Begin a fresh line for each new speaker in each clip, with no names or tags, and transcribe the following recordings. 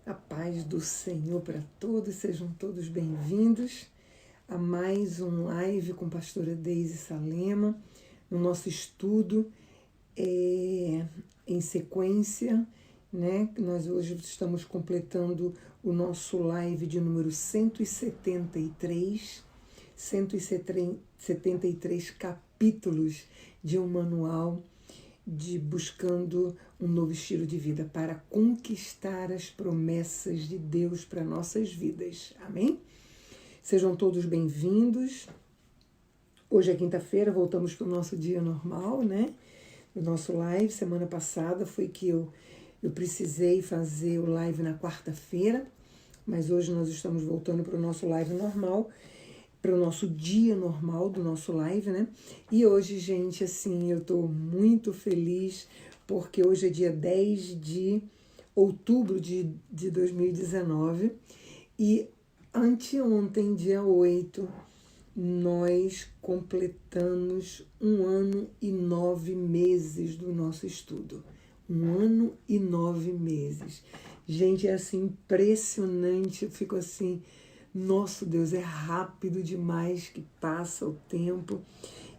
A paz do Senhor para todos, sejam todos bem-vindos a mais um live com a pastora Deise Salema, no nosso estudo em sequência, né? Nós hoje estamos completando o nosso live de número 173 capítulos de um manual de buscando um novo estilo de vida para conquistar as promessas de Deus para nossas vidas. Amém? Sejam todos bem-vindos. Hoje é quinta-feira, voltamos para o nosso dia normal, né? O nosso live, semana passada, foi que eu precisei fazer o live na quarta-feira, mas hoje nós estamos voltando para o nosso live normal, para o nosso dia normal do nosso live, né? E hoje, gente, assim, eu tô muito feliz porque hoje é dia 10 de outubro de 2019 e anteontem, dia 8, nós completamos 1 ano e 9 meses do nosso estudo. 1 ano e 9 meses. Gente, é assim, impressionante, eu fico assim... Nosso Deus, é rápido demais que passa o tempo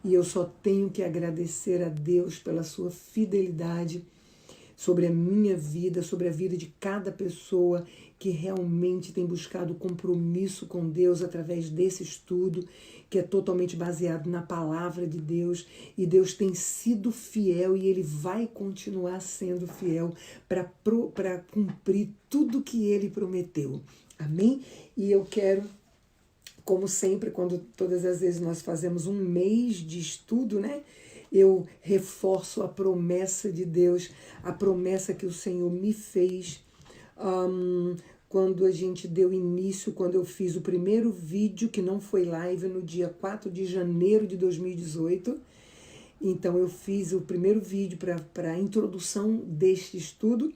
e eu só tenho que agradecer a Deus pela sua fidelidade sobre a minha vida, sobre a vida de cada pessoa que realmente tem buscado compromisso com Deus através desse estudo, que é totalmente baseado na palavra de Deus, e Deus tem sido fiel e Ele vai continuar sendo fiel para cumprir tudo que Ele prometeu. Amém? E eu quero, como sempre, todas as vezes nós fazemos um mês de estudo, né? Eu reforço a promessa de Deus, a promessa que o Senhor me fez quando a gente deu início, quando eu fiz o primeiro vídeo, que não foi live, no dia 4 de janeiro de 2018. Então eu fiz o primeiro vídeo para a introdução deste estudo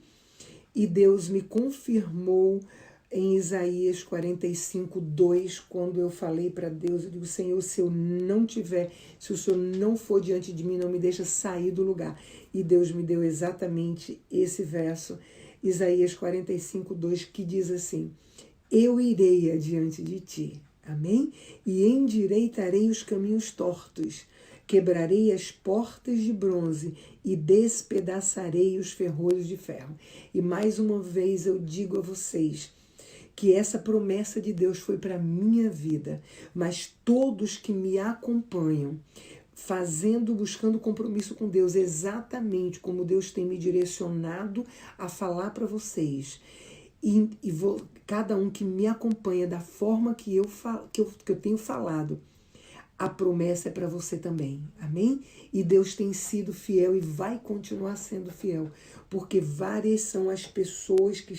e Deus me confirmou em Isaías 45:2, quando eu falei para Deus, eu digo, Senhor, se o Senhor não for diante de mim, não me deixa sair do lugar. E Deus me deu exatamente esse verso, Isaías 45:2, que diz assim, eu irei adiante de ti, amém? E endireitarei os caminhos tortos, quebrarei as portas de bronze e despedaçarei os ferrolhos de ferro. E mais uma vez eu digo a vocês, que essa promessa de Deus foi para a minha vida, mas todos que me acompanham, buscando compromisso com Deus, exatamente como Deus tem me direcionado a falar para vocês, cada um que me acompanha da forma que eu tenho falado, a promessa é para você também, amém? E Deus tem sido fiel e vai continuar sendo fiel, porque várias são as pessoas que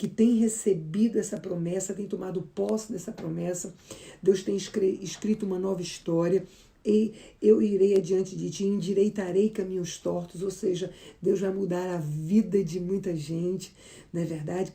têm recebido essa promessa, têm tomado posse dessa promessa. Deus tem escrito uma nova história. E eu irei adiante de ti, endireitarei caminhos tortos, ou seja, Deus vai mudar a vida de muita gente, não é verdade?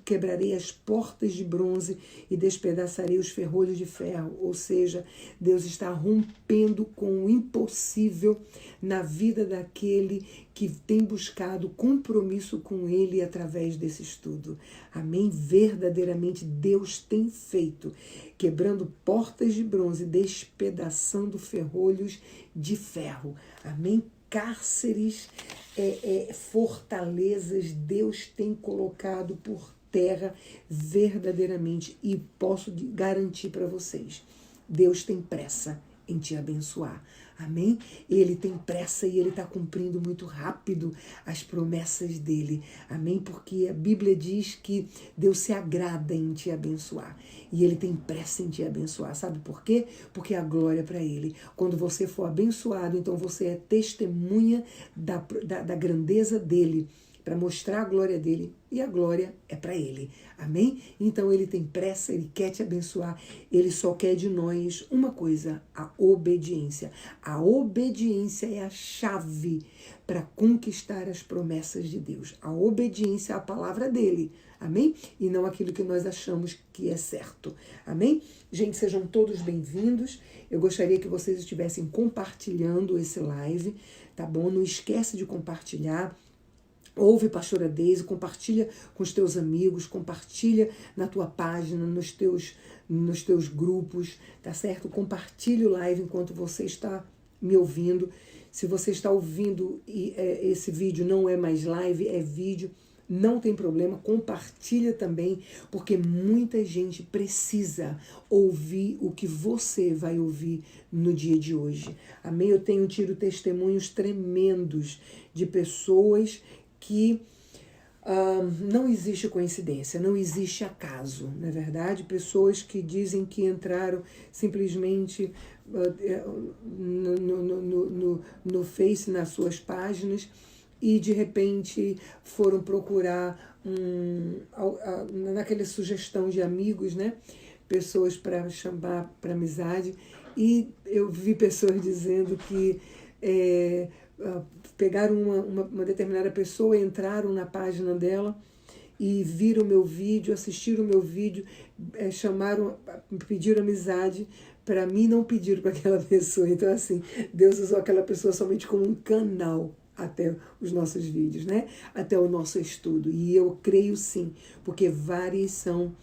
Quebrarei as portas de bronze e despedaçarei os ferrolhos de ferro, ou seja, Deus está rompendo com o impossível na vida daquele que tem buscado compromisso com Ele através desse estudo. Amém? Verdadeiramente Deus tem feito, quebrando portas de bronze, despedaçando ferrolhos de ferro. Amém? Cárceres, fortalezas, Deus tem colocado por terra verdadeiramente, e posso garantir para vocês, Deus tem pressa em te abençoar. Amém? Ele tem pressa e Ele está cumprindo muito rápido as promessas dEle. Amém? Porque a Bíblia diz que Deus se agrada em te abençoar. E Ele tem pressa em te abençoar. Sabe por quê? Porque a glória é para Ele. Quando você for abençoado, então você é testemunha da grandeza dEle, para mostrar a glória dele, e a glória é para ele, amém? Então ele tem pressa, ele quer te abençoar, ele só quer de nós uma coisa, a obediência. A obediência é a chave para conquistar as promessas de Deus. A obediência à palavra dele, amém? E não aquilo que nós achamos que é certo, amém? Gente, sejam todos bem-vindos. Eu gostaria que vocês estivessem compartilhando esse live, tá bom? Não esquece de compartilhar. Ouve Pastora Deise, compartilha com os teus amigos, compartilha na tua página, nos teus grupos, tá certo? Compartilhe o live enquanto você está me ouvindo. Se você está ouvindo e esse vídeo não é mais live, é vídeo, não tem problema, compartilha também, porque muita gente precisa ouvir o que você vai ouvir no dia de hoje. Amém? Eu tenho tido testemunhos tremendos de pessoas que não existe coincidência, não existe acaso, não é verdade? Pessoas que dizem que entraram simplesmente no Face, nas suas páginas, e de repente foram procurar naquela sugestão de amigos, né? Pessoas para chamar para amizade, e eu vi pessoas dizendo que pegaram uma determinada pessoa, entraram na página dela e viram o meu vídeo, assistiram o meu vídeo, chamaram, pediram amizade para mim, não pediram para aquela pessoa. Então, assim, Deus usou aquela pessoa somente como um canal até os nossos vídeos, né? Até o nosso estudo. E eu creio sim, porque vários são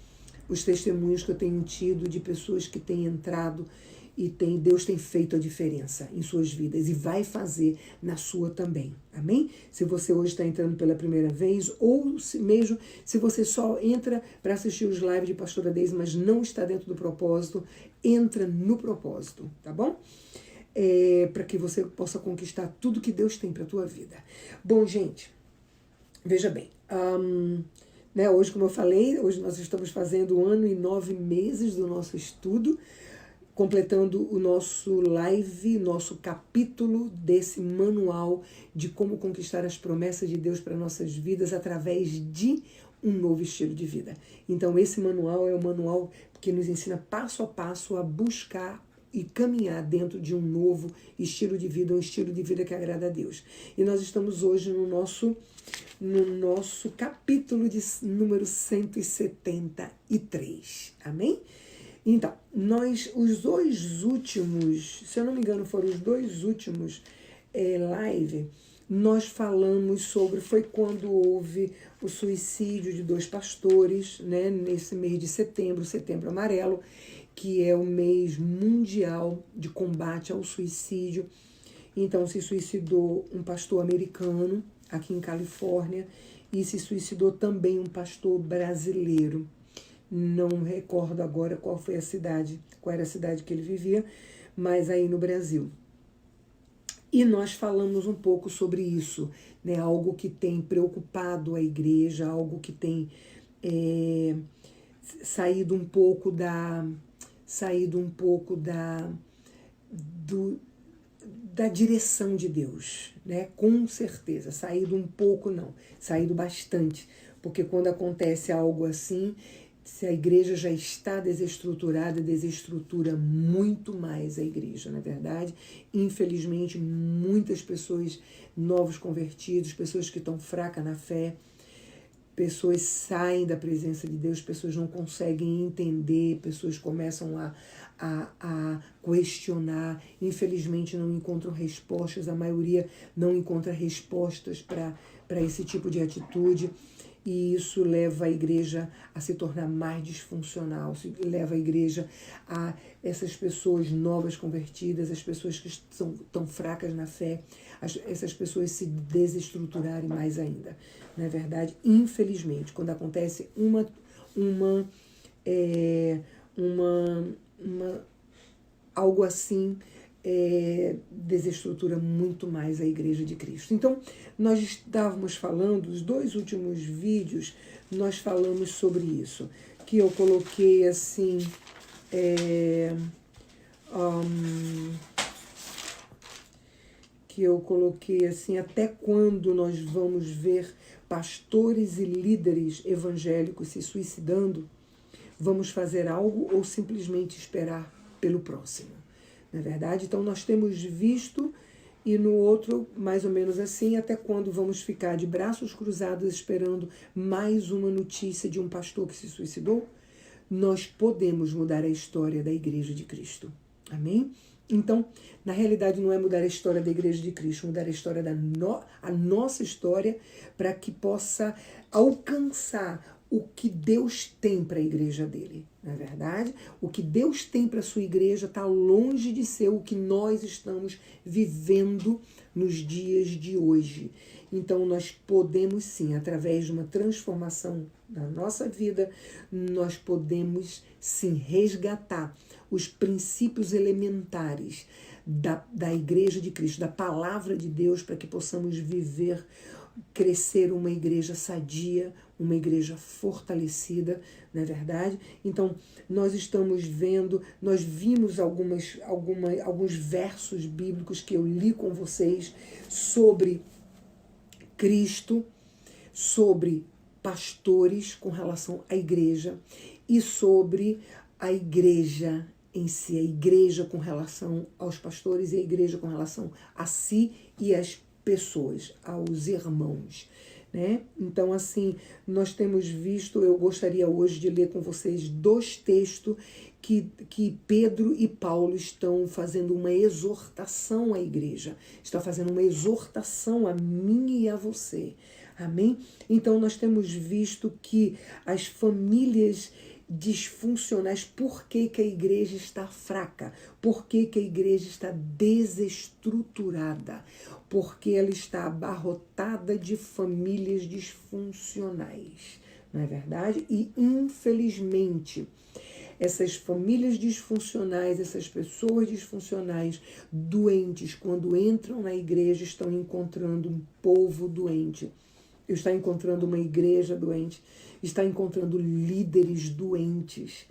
os testemunhos que eu tenho tido de pessoas que têm entrado e Deus tem feito a diferença em suas vidas e vai fazer na sua também. Amém? Se você hoje está entrando pela primeira vez, ou mesmo se você só entra para assistir os lives de Pastora Deise, mas não está dentro do propósito, entra no propósito, tá bom? Para que você possa conquistar tudo que Deus tem para a tua vida. Bom, gente, veja bem, né, hoje, como eu falei, hoje nós estamos fazendo 1 ano e 9 meses do nosso estudo, completando o nosso live, nosso capítulo desse manual de como conquistar as promessas de Deus para nossas vidas através de um novo estilo de vida. Então, esse manual é o manual que nos ensina passo a passo a buscar e caminhar dentro de um novo estilo de vida, um estilo de vida que agrada a Deus. E nós estamos hoje no nosso capítulo de número 173. Amém? Então, os dois últimos, se eu não me engano, foram os dois últimos live, nós falamos sobre, foi quando houve o suicídio de 2 pastores, né, nesse mês de setembro, Setembro Amarelo, que é o mês mundial de combate ao suicídio. Então, se suicidou um pastor americano aqui em Califórnia e se suicidou também um pastor brasileiro. Não recordo agora qual era a cidade que ele vivia, mas aí no Brasil. E nós falamos um pouco sobre isso, né? Algo que tem preocupado a igreja, algo que tem saído um pouco da direção de Deus, né? Com certeza, saído um pouco não, saído bastante, porque quando acontece algo assim, se a igreja já está desestruturada, desestrutura muito mais a igreja, não é verdade? Infelizmente, muitas pessoas, novos convertidos, pessoas que estão fracas na fé, pessoas saem da presença de Deus, pessoas não conseguem entender, pessoas começam a questionar, infelizmente não encontram respostas, a maioria não encontra respostas para esse tipo de atitude. E isso leva a igreja a se tornar mais disfuncional, leva a igreja a essas pessoas novas convertidas, as pessoas que são tão fracas na fé, essas pessoas se desestruturarem mais ainda. Não é verdade? Infelizmente, quando acontece algo assim, desestrutura muito mais a igreja de Cristo. Então, nós estávamos falando, os 2 últimos vídeos, nós falamos sobre isso, que eu coloquei assim, até quando nós vamos ver pastores e líderes evangélicos se suicidando? Vamos fazer algo ou simplesmente esperar pelo próximo? Não é verdade? Então, nós temos visto, e no outro, mais ou menos assim, até quando vamos ficar de braços cruzados esperando mais uma notícia de um pastor que se suicidou? Nós podemos mudar a história da Igreja de Cristo. Amém? Então, na realidade, não é mudar a história da Igreja de Cristo, mudar a história a nossa história, para que possa alcançar o que Deus tem para a igreja dele, não é verdade? O que Deus tem para a sua igreja está longe de ser o que nós estamos vivendo nos dias de hoje. Então, nós podemos sim, através de uma transformação da nossa vida, nós podemos sim resgatar os princípios elementares da Igreja de Cristo, da palavra de Deus, para que possamos viver, crescer uma igreja sadia, uma igreja fortalecida, não é verdade? Então, nós estamos vendo, nós vimos alguns versos bíblicos que eu li com vocês sobre Cristo, sobre pastores com relação à igreja e sobre a igreja em si, a igreja com relação aos pastores e a igreja com relação a si e às pessoas, aos irmãos, né? Então, assim, nós temos visto, eu gostaria hoje de ler com vocês 2 textos que Pedro e Paulo estão fazendo uma exortação à igreja, estão fazendo uma exortação a mim e a você, amém? Então, nós temos visto que as famílias disfuncionais, por que a igreja está fraca, por que a igreja está desestruturada, porque ela está abarrotada de famílias disfuncionais, não é verdade? E infelizmente, essas famílias disfuncionais, essas pessoas disfuncionais, doentes, quando entram na igreja, estão encontrando um povo doente, está encontrando uma igreja doente, está encontrando líderes doentes,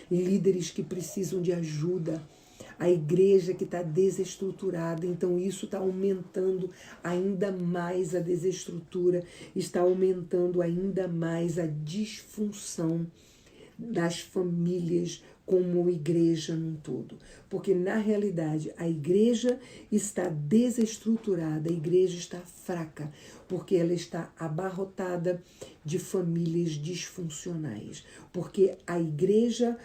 líderes que precisam de ajuda, a igreja que está desestruturada. Então isso está aumentando ainda mais a desestrutura, está aumentando ainda mais a disfunção das famílias como igreja num todo. Porque na realidade a igreja está desestruturada, a igreja está fraca, porque ela está abarrotada de famílias disfuncionais. Porque a igreja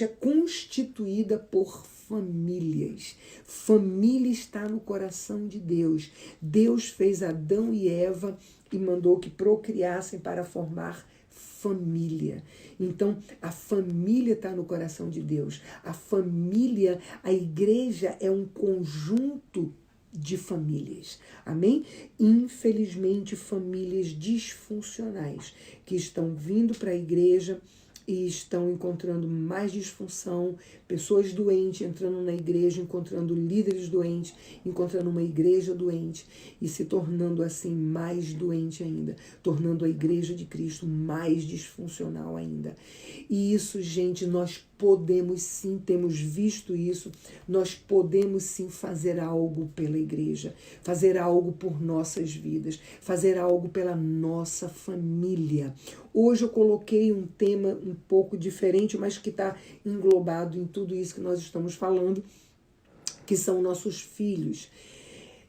é constituída por famílias. Família está no coração de Deus. Deus fez Adão e Eva e mandou que procriassem para formar família. Então, a família está no coração de Deus. A família, a igreja é um conjunto de famílias. Amém? Infelizmente, famílias disfuncionais que estão vindo para a igreja e estão encontrando mais disfunção, pessoas doentes entrando na igreja, encontrando líderes doentes, encontrando uma igreja doente e se tornando assim mais doente ainda, tornando a igreja de Cristo mais disfuncional ainda. E isso, gente, nós podemos sim, temos visto isso, nós podemos sim fazer algo pela igreja, fazer algo por nossas vidas, fazer algo pela nossa família. Hoje eu coloquei um tema um pouco diferente, mas que está englobado em tudo isso que nós estamos falando, que são nossos filhos.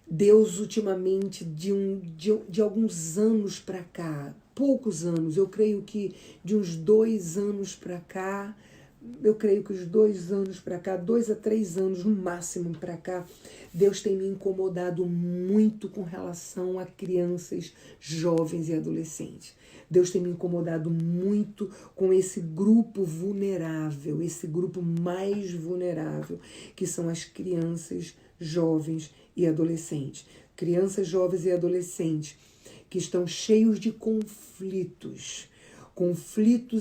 Deus, ultimamente, de alguns anos para cá, poucos anos, eu creio que de uns 2 anos para cá, eu creio que os 2 anos para cá, 2 a 3 anos no máximo para cá, Deus tem me incomodado muito com relação a crianças, jovens e adolescentes. Deus tem me incomodado muito com esse grupo vulnerável, esse grupo mais vulnerável, que são as crianças, jovens e adolescentes. Crianças, jovens e adolescentes que estão cheios de conflitos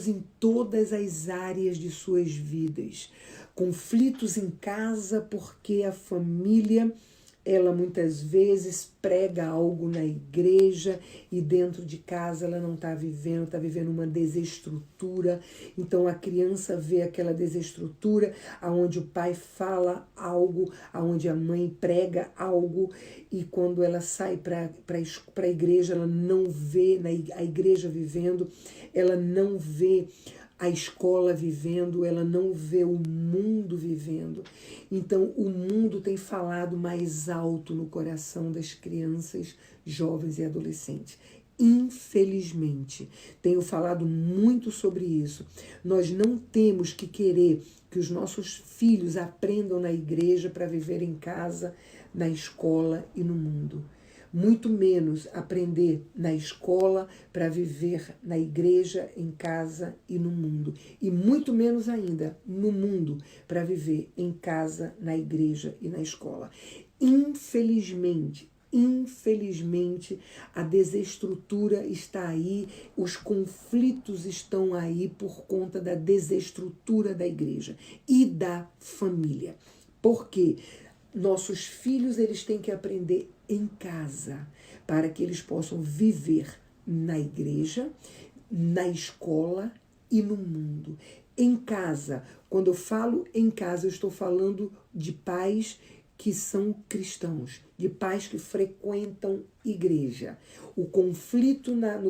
em todas as áreas de suas vidas. Conflitos em casa porque a família, ela muitas vezes prega algo na igreja e dentro de casa ela não está vivendo uma desestrutura. Então a criança vê aquela desestrutura aonde o pai fala algo, aonde a mãe prega algo e quando ela sai para a igreja, ela não vê a igreja vivendo, ela não vê a escola vivendo, ela não vê o mundo vivendo. Então, o mundo tem falado mais alto no coração das crianças, jovens e adolescentes. Infelizmente, tenho falado muito sobre isso. Nós não temos que querer que os nossos filhos aprendam na igreja para viver em casa, na escola e no mundo. Muito menos aprender na escola para viver na igreja, em casa e no mundo. E muito menos ainda no mundo para viver em casa, na igreja e na escola. Infelizmente, a desestrutura está aí, os conflitos estão aí por conta da desestrutura da igreja e da família. Por quê? Nossos filhos, eles têm que aprender em casa para que eles possam viver na igreja, na escola e no mundo. Em casa, quando eu falo em casa, eu estou falando de pais que são cristãos, de pais que frequentam igreja. O conflito na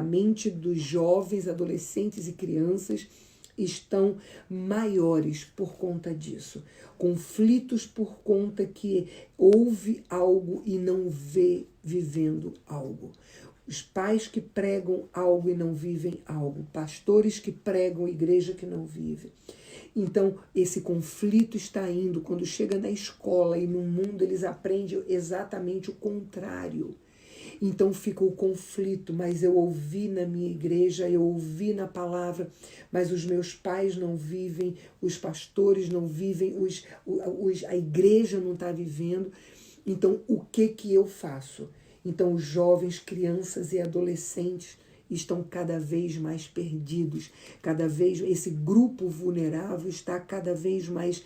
mente dos jovens, adolescentes e crianças estão maiores por conta disso. Conflitos por conta que ouve algo e não vê vivendo algo. Os pais que pregam algo e não vivem algo. Pastores que pregam, igreja que não vive. Então, esse conflito está indo. Quando chega na escola e no mundo, eles aprendem exatamente o contrário. Então fica o conflito, mas eu ouvi na minha igreja, eu ouvi na palavra, mas os meus pais não vivem, os pastores não vivem, a igreja não está vivendo. Então, o que eu faço? Então, os jovens, crianças e adolescentes estão cada vez mais perdidos, esse grupo vulnerável está cada vez mais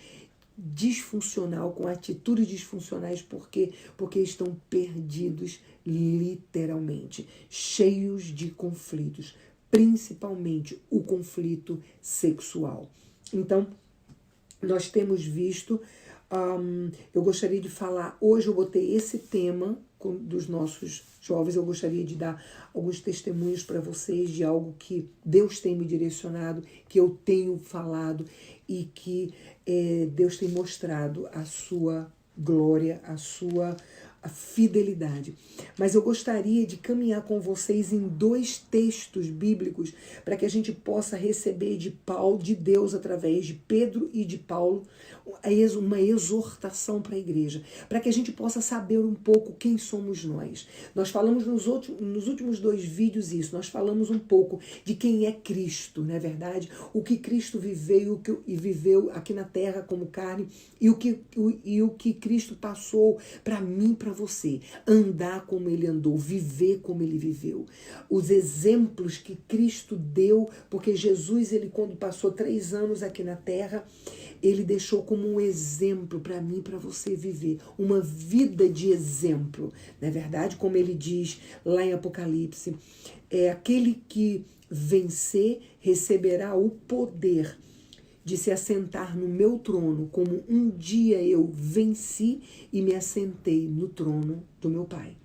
disfuncional, com atitudes disfuncionais, porque estão perdidos literalmente, cheios de conflitos, principalmente o conflito sexual. Então, nós temos visto, eu gostaria de falar, hoje eu botei esse tema dos nossos jovens, eu gostaria de dar alguns testemunhos para vocês de algo que Deus tem me direcionado, que eu tenho falado e que Deus tem mostrado a sua glória, a sua fidelidade. Mas eu gostaria de caminhar com vocês em 2 textos bíblicos para que a gente possa receber de Deus através de Pedro e de Paulo uma exortação para a igreja, para que a gente possa saber um pouco quem somos nós. Nós falamos nos últimos 2 vídeos isso, nós falamos um pouco de quem é Cristo, não é verdade? O que Cristo viveu aqui na terra como carne e o que Cristo passou para mim, para você. Andar como ele andou, viver como ele viveu. Os exemplos que Cristo deu, porque Jesus, ele quando passou 3 anos aqui na terra, ele deixou como um exemplo para mim e para você viver. Uma vida de exemplo. Não é verdade? Como ele diz lá em Apocalipse, aquele que vencer receberá o poder de se assentar no meu trono, como um dia eu venci e me assentei no trono do meu Pai.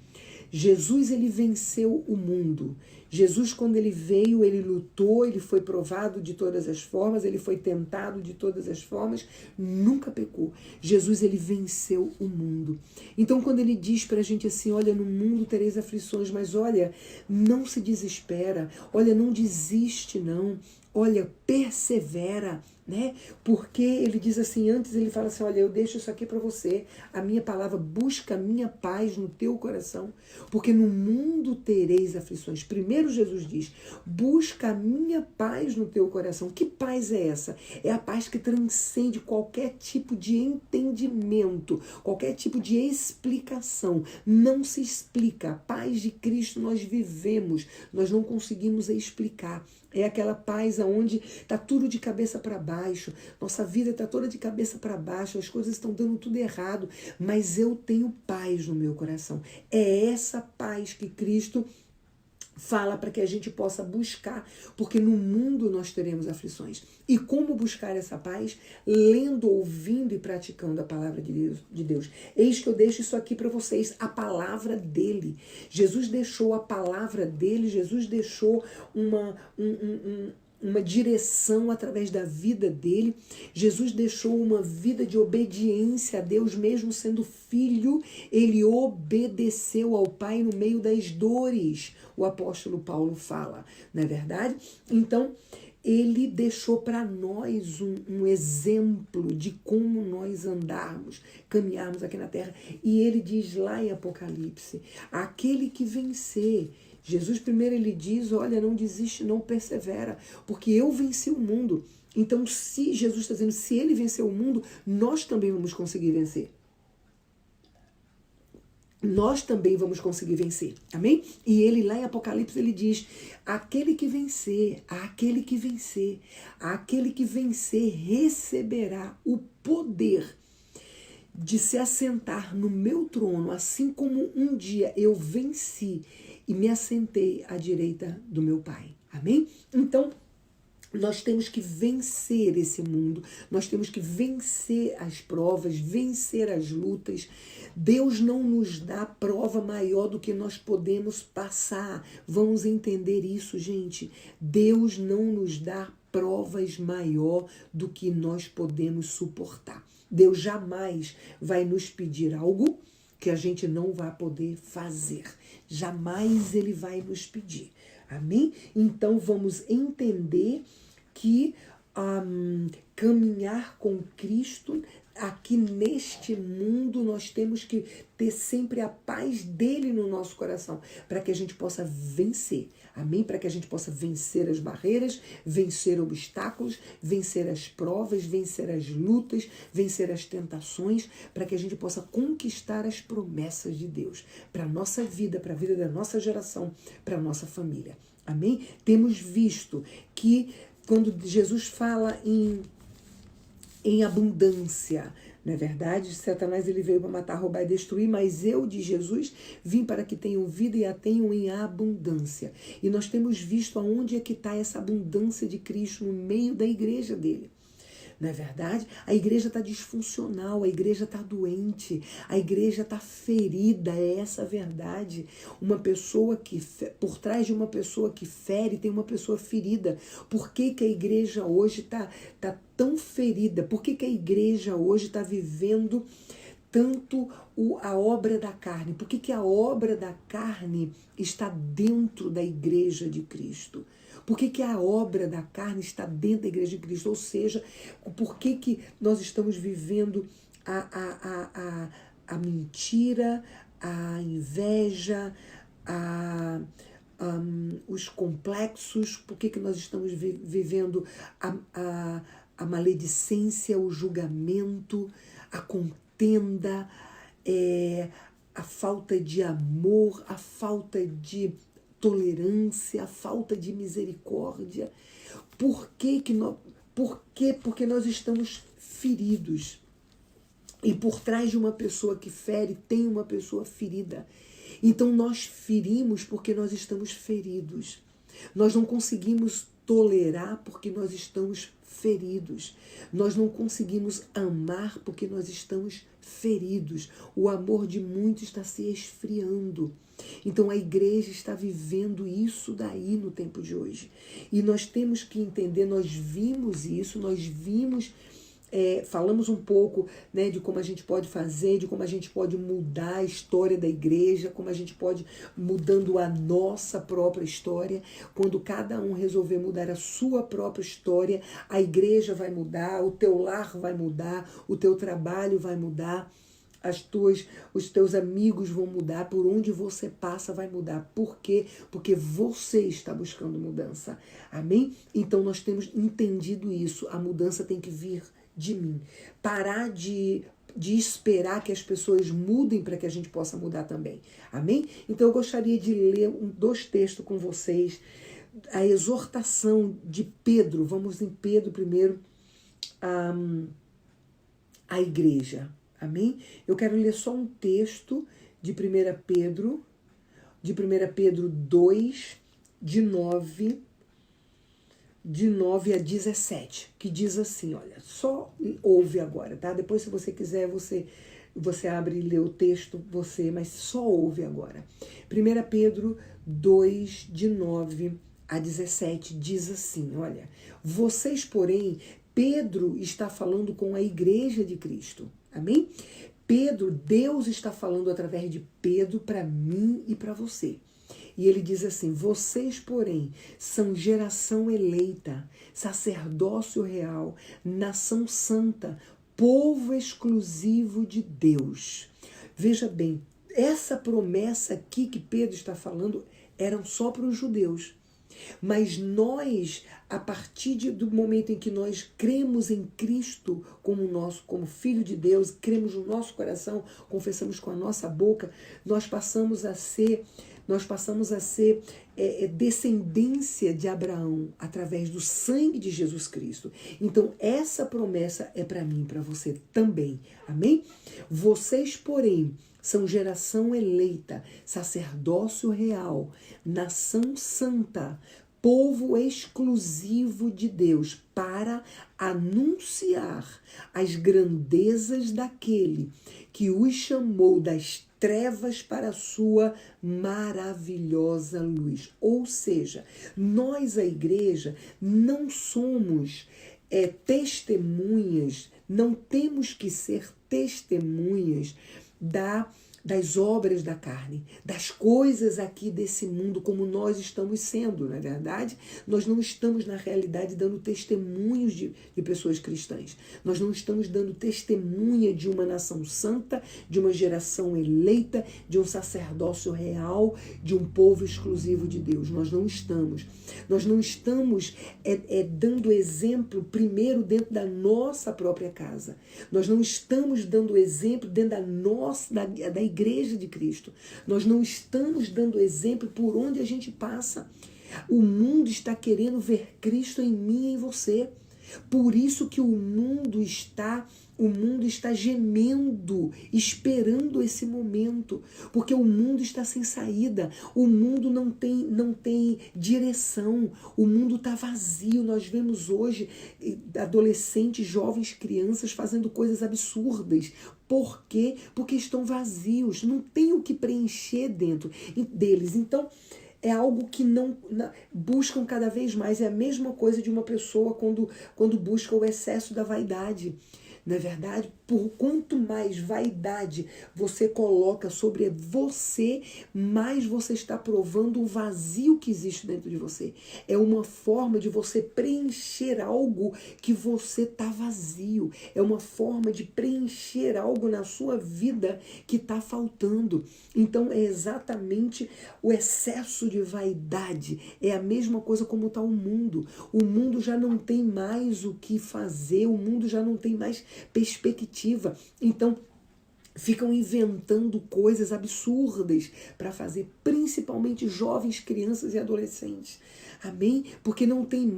Jesus, ele venceu o mundo. Jesus, quando ele veio, ele lutou, ele foi provado de todas as formas, ele foi tentado de todas as formas, nunca pecou. Jesus, ele venceu o mundo. Então, quando ele diz pra gente assim, olha, no mundo tereis aflições, mas olha, não se desespera, olha, não desiste não, olha, persevera, né? Porque ele diz assim, antes ele fala assim, olha, eu deixo isso aqui para você, a minha palavra, busca a minha paz no teu coração, porque no mundo tereis aflições. Primeiro Jesus diz, busca a minha paz no teu coração. Que paz é essa? É a paz que transcende qualquer tipo de entendimento, qualquer tipo de explicação. Não se explica. A paz de Cristo nós vivemos, nós não conseguimos explicar. É aquela paz onde está tudo de cabeça para baixo, nossa vida está toda de cabeça para baixo, as coisas estão dando tudo errado, mas eu tenho paz no meu coração. É essa paz que Cristo fala para que a gente possa buscar, porque no mundo nós teremos aflições. E como buscar essa paz? Lendo, ouvindo e praticando a palavra de Deus. Eis que eu deixo isso aqui para vocês, a palavra dele. Jesus deixou a palavra dele, Jesus deixou uma direção através da vida dele. Jesus deixou uma vida de obediência a Deus, mesmo sendo filho, ele obedeceu ao Pai no meio das dores. O apóstolo Paulo fala, não é verdade? Então, ele deixou para nós um exemplo de como nós andarmos, caminharmos aqui na terra. E ele diz lá em Apocalipse, aquele que vencer. Jesus primeiro ele diz, olha, não desiste, não persevera, porque eu venci o mundo. Então, se Jesus está dizendo, se ele venceu o mundo, nós também vamos conseguir vencer. Nós também vamos conseguir vencer, amém? E ele lá em Apocalipse, ele diz, aquele que vencer receberá o poder de se assentar no meu trono, assim como um dia eu venci e me assentei à direita do meu Pai, amém? Então, nós temos que vencer esse mundo, nós temos que vencer as provas, vencer as lutas. Deus não nos dá prova maior do que nós podemos passar. Vamos entender isso, gente. Deus não nos dá provas maior do que nós podemos suportar. Deus jamais vai nos pedir algo que a gente não vai poder fazer. Jamais ele vai nos pedir. Amém? Então vamos entender que caminhar com Cristo aqui neste mundo, nós temos que ter sempre a paz dele no nosso coração, para que a gente possa vencer. Amém? Para que a gente possa vencer as barreiras, vencer obstáculos, vencer as provas, vencer as lutas, vencer as tentações, para que a gente possa conquistar as promessas de Deus para a nossa vida, para a vida da nossa geração, para a nossa família. Amém? Temos visto que quando Jesus fala em abundância, não é verdade? Satanás ele veio para matar, roubar e destruir, mas eu, de Jesus, vim para que tenham vida e a tenham em abundância. E nós temos visto aonde é que está essa abundância de Cristo no meio da igreja dele. Não é verdade? A igreja está disfuncional, a igreja está doente, a igreja está ferida, é essa a verdade. Uma pessoa que, por trás de uma pessoa que fere, tem uma pessoa ferida. Por que que a igreja hoje está tão ferida? Por que que a igreja hoje está vivendo tanto a obra da carne? Por que que a obra da carne está dentro da igreja de Cristo? Por que que a obra da carne está dentro da igreja de Cristo? Ou seja, por que que nós estamos vivendo a mentira, a inveja, os complexos? Por que que nós estamos vivendo a maledicência, o julgamento, a contenda, a falta de amor, a falta de tolerância, a falta de misericórdia? Por quê? Porque nós estamos feridos. E por trás de uma pessoa que fere, tem uma pessoa ferida. Então nós ferimos porque nós estamos feridos. Nós não conseguimos tolerar porque nós estamos feridos. Nós não conseguimos amar porque nós estamos feridos. O amor de muitos está se esfriando. Então a igreja está vivendo isso daí no tempo de hoje. E nós temos que entender, nós vimos isso, nós vimos, falamos um pouco, né, de como a gente pode fazer, de como a gente pode mudar a história da igreja, como a gente pode mudando a nossa própria história. Quando cada um resolver mudar a sua própria história, a igreja vai mudar, o teu lar vai mudar, o teu trabalho vai mudar, os teus amigos vão mudar, por onde você passa vai mudar. Por quê? Porque você está buscando mudança. Amém? Então nós temos entendido isso. A mudança tem que vir de mim. Parar de esperar que as pessoas mudem para que a gente possa mudar também. Amém? Então eu gostaria de ler 2 textos com vocês. A exortação de Pedro. Vamos em Pedro primeiro. A igreja. Amém? Eu quero ler só um texto de 1 Pedro, 2, de 9 a 17, que diz assim, olha, só ouve agora, tá? Depois, se você quiser, você abre e lê o texto, mas só ouve agora. 1 Pedro 2, de 9 a 17 diz assim, olha, vocês, porém, Pedro está falando com a igreja de Cristo, amém? Deus está falando através de Pedro para mim e para você. E ele diz assim, vocês, porém, são geração eleita, sacerdócio real, nação santa, povo exclusivo de Deus. Veja bem, essa promessa aqui que Pedro está falando eram só para os judeus. Mas nós, a partir do momento em que nós cremos em Cristo como Filho de Deus, cremos no nosso coração, confessamos com a nossa boca, nós passamos a ser descendência de Abraão através do sangue de Jesus Cristo. Então, essa promessa é para mim e para você também. Amém? Vocês, porém, são geração eleita, sacerdócio real, nação santa, povo exclusivo de Deus, para anunciar as grandezas daquele que os chamou das trevas para a sua maravilhosa luz. Ou seja, nós, a igreja, não somos testemunhas, não temos que ser testemunhas das obras da carne, das coisas aqui desse mundo, como nós estamos sendo, não é verdade? Nós não estamos, na realidade, dando testemunhos de pessoas cristãs. Nós não estamos dando testemunha de uma nação santa, de uma geração eleita, de um sacerdócio real, de um povo exclusivo de Deus. Nós não estamos. Nós não estamos dando exemplo primeiro dentro da nossa própria casa. Nós não estamos dando exemplo dentro da igreja de Cristo. Nós não estamos dando exemplo por onde a gente passa. O mundo está querendo ver Cristo em mim e em você. Por isso que o mundo está gemendo, esperando esse momento, porque o mundo está sem saída, o mundo não tem direção, o mundo está vazio. Nós vemos hoje adolescentes, jovens, crianças fazendo coisas absurdas. Por quê? Porque estão vazios, não tem o que preencher dentro deles. Então, é algo que não buscam cada vez mais. É a mesma coisa de uma pessoa quando busca o excesso da vaidade. Não é verdade? Por quanto mais vaidade você coloca sobre você, mais você está provando o vazio que existe dentro de você. É uma forma de você preencher algo que você está vazio. É uma forma de preencher algo na sua vida que está faltando. Então é exatamente o excesso de vaidade. É a mesma coisa como está o mundo. O mundo já não tem mais o que fazer, o mundo já não tem mais perspectiva. Então, ficam inventando coisas absurdas para fazer, principalmente jovens, crianças e adolescentes. Amém? Porque não tem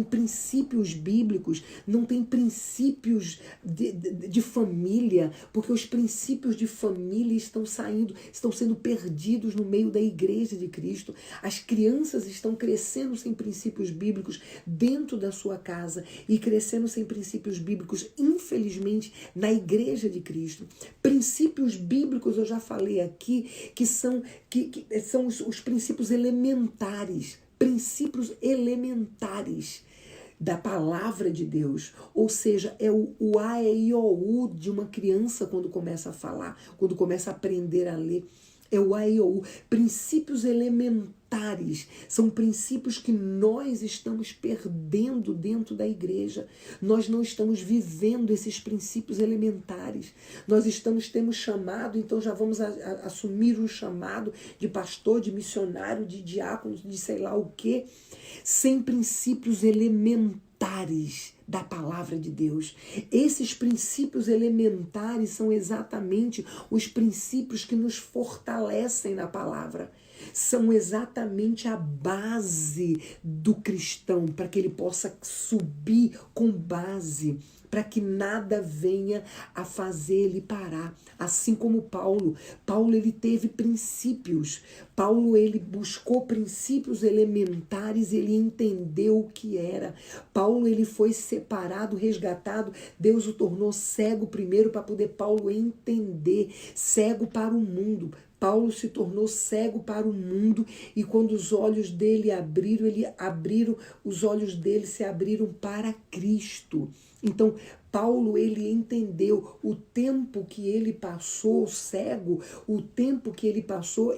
princípios bíblicos, não tem princípios de família, porque os princípios de família estão sendo perdidos no meio da igreja de Cristo. As crianças estão crescendo sem princípios bíblicos dentro da sua casa e crescendo sem princípios bíblicos, infelizmente, na igreja de Cristo. Princípios bíblicos, eu já falei aqui, que são os princípios elementares da palavra de Deus. Ou seja, é o A, E, I, O, U de uma criança quando começa a falar, quando começa a aprender a ler. É o A, E, O, U. Princípios elementares. São princípios que nós estamos perdendo dentro da igreja. Nós não estamos vivendo esses princípios elementares. Nós temos chamado, então já vamos assumir o chamado de pastor, de missionário, de diácono, de sei lá o quê, sem princípios elementares da palavra de Deus. Esses princípios elementares são exatamente os princípios que nos fortalecem na palavra. São exatamente a base do cristão, para que ele possa subir com base, para que nada venha a fazer ele parar. Assim como Paulo ele teve princípios. Paulo ele buscou princípios elementares, ele entendeu o que era. Paulo ele foi separado, resgatado. Deus o tornou cego primeiro para poder Paulo entender, cego para o mundo. Paulo se tornou cego para o mundo e quando os olhos dele abriram, os olhos dele se abriram para Cristo. Então, Paulo, ele entendeu o tempo que ele passou cego, o tempo que ele passou,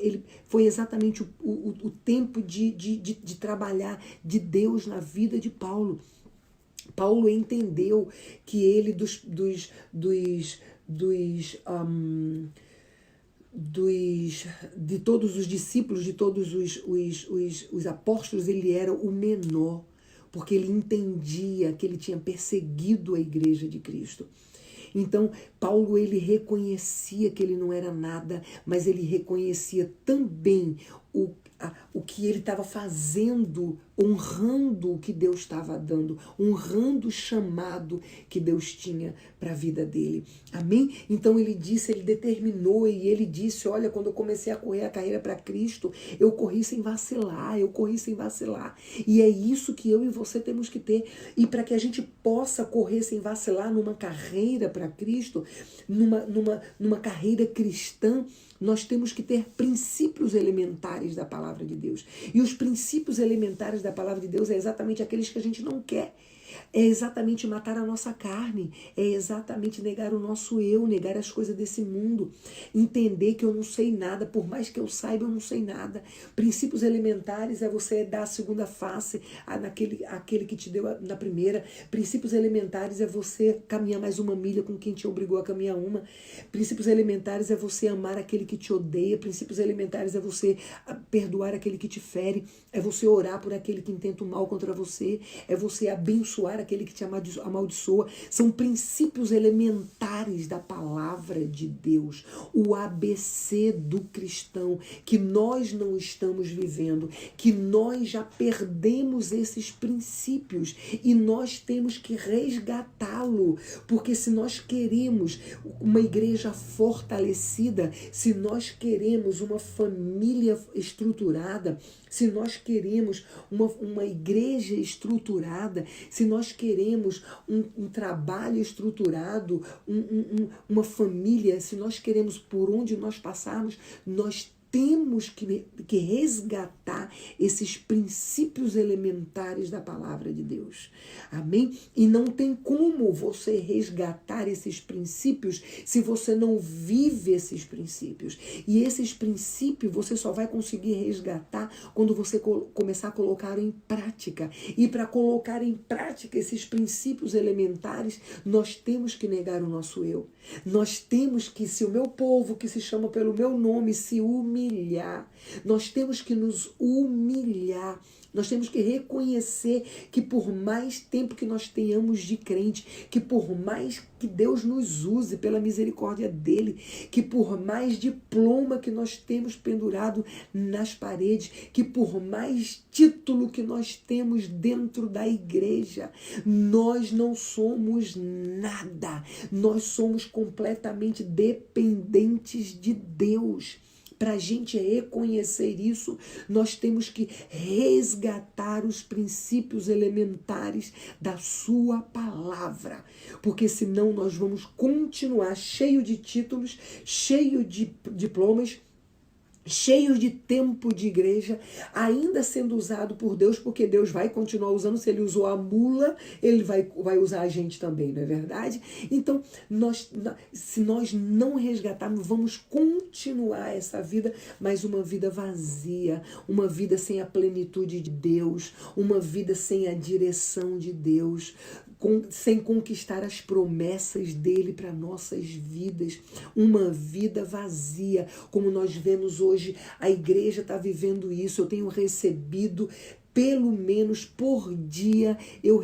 foi exatamente o tempo de trabalhar de Deus na vida de Paulo. Paulo entendeu que ele de todos os discípulos, de todos os apóstolos, ele era o menor, porque ele entendia que ele tinha perseguido a igreja de Cristo. Então, Paulo, ele reconhecia que ele não era nada, mas ele reconhecia também o que ele estava fazendo, honrando o que Deus estava dando, honrando o chamado que Deus tinha para a vida dele. Amém? Então ele determinou e ele disse, olha, quando eu comecei a correr a carreira para Cristo, eu corri sem vacilar. E é isso que eu e você temos que ter. E para que a gente possa correr sem vacilar numa carreira para Cristo, numa carreira cristã, nós temos que ter princípios elementares da palavra de Deus. E os princípios elementares da palavra de Deus é exatamente aqueles que a gente não quer. É exatamente matar a nossa carne, é exatamente negar o nosso eu, negar as coisas desse mundo, entender que eu não sei nada, por mais que eu saiba, eu não sei nada. Princípios elementares é você dar a segunda face àquele que te deu na primeira. Princípios elementares é você caminhar mais uma milha com quem te obrigou a caminhar uma. Princípios elementares é você amar aquele que te odeia. Princípios elementares é você perdoar aquele que te fere, é você orar por aquele que intenta o mal contra você, é você abençoar aquele que te amaldiçoa. São princípios elementares da palavra de Deus, o ABC do cristão, que nós não estamos vivendo, que nós já perdemos esses princípios e nós temos que resgatá-lo, porque se nós queremos uma igreja fortalecida, se nós queremos uma família estruturada, se nós queremos uma igreja estruturada, se nós queremos um trabalho estruturado, uma família, se nós queremos por onde nós passarmos, nós temos que resgatar esses princípios elementares da palavra de Deus. Amém? E não tem como você resgatar esses princípios se você não vive esses princípios. E esses princípios você só vai conseguir resgatar quando você começar a colocar em prática. E para colocar em prática esses princípios elementares, nós temos que negar o nosso eu. Nós temos que, se o meu povo que se chama pelo meu nome se humilhar, nós temos que nos humilhar. Nós temos que reconhecer que por mais tempo que nós tenhamos de crente, que por mais que Deus nos use pela misericórdia dele, que por mais diploma que nós temos pendurado nas paredes, que por mais título que nós temos dentro da igreja, nós não somos nada. Nós somos completamente dependentes de Deus. Para a gente reconhecer isso, nós temos que resgatar os princípios elementares da sua palavra. Porque senão nós vamos continuar cheio de títulos, cheio de diplomas, cheio de tempo de igreja, ainda sendo usado por Deus, porque Deus vai continuar usando. Se ele usou a mula, ele vai usar a gente também, não é verdade? Então, se nós não resgatarmos, vamos continuar essa vida, mas uma vida vazia, uma vida sem a plenitude de Deus, uma vida sem a direção de Deus, sem conquistar as promessas dele para nossas vidas, uma vida vazia, como nós vemos hoje, a igreja está vivendo isso. Eu tenho recebido, pelo menos por dia, eu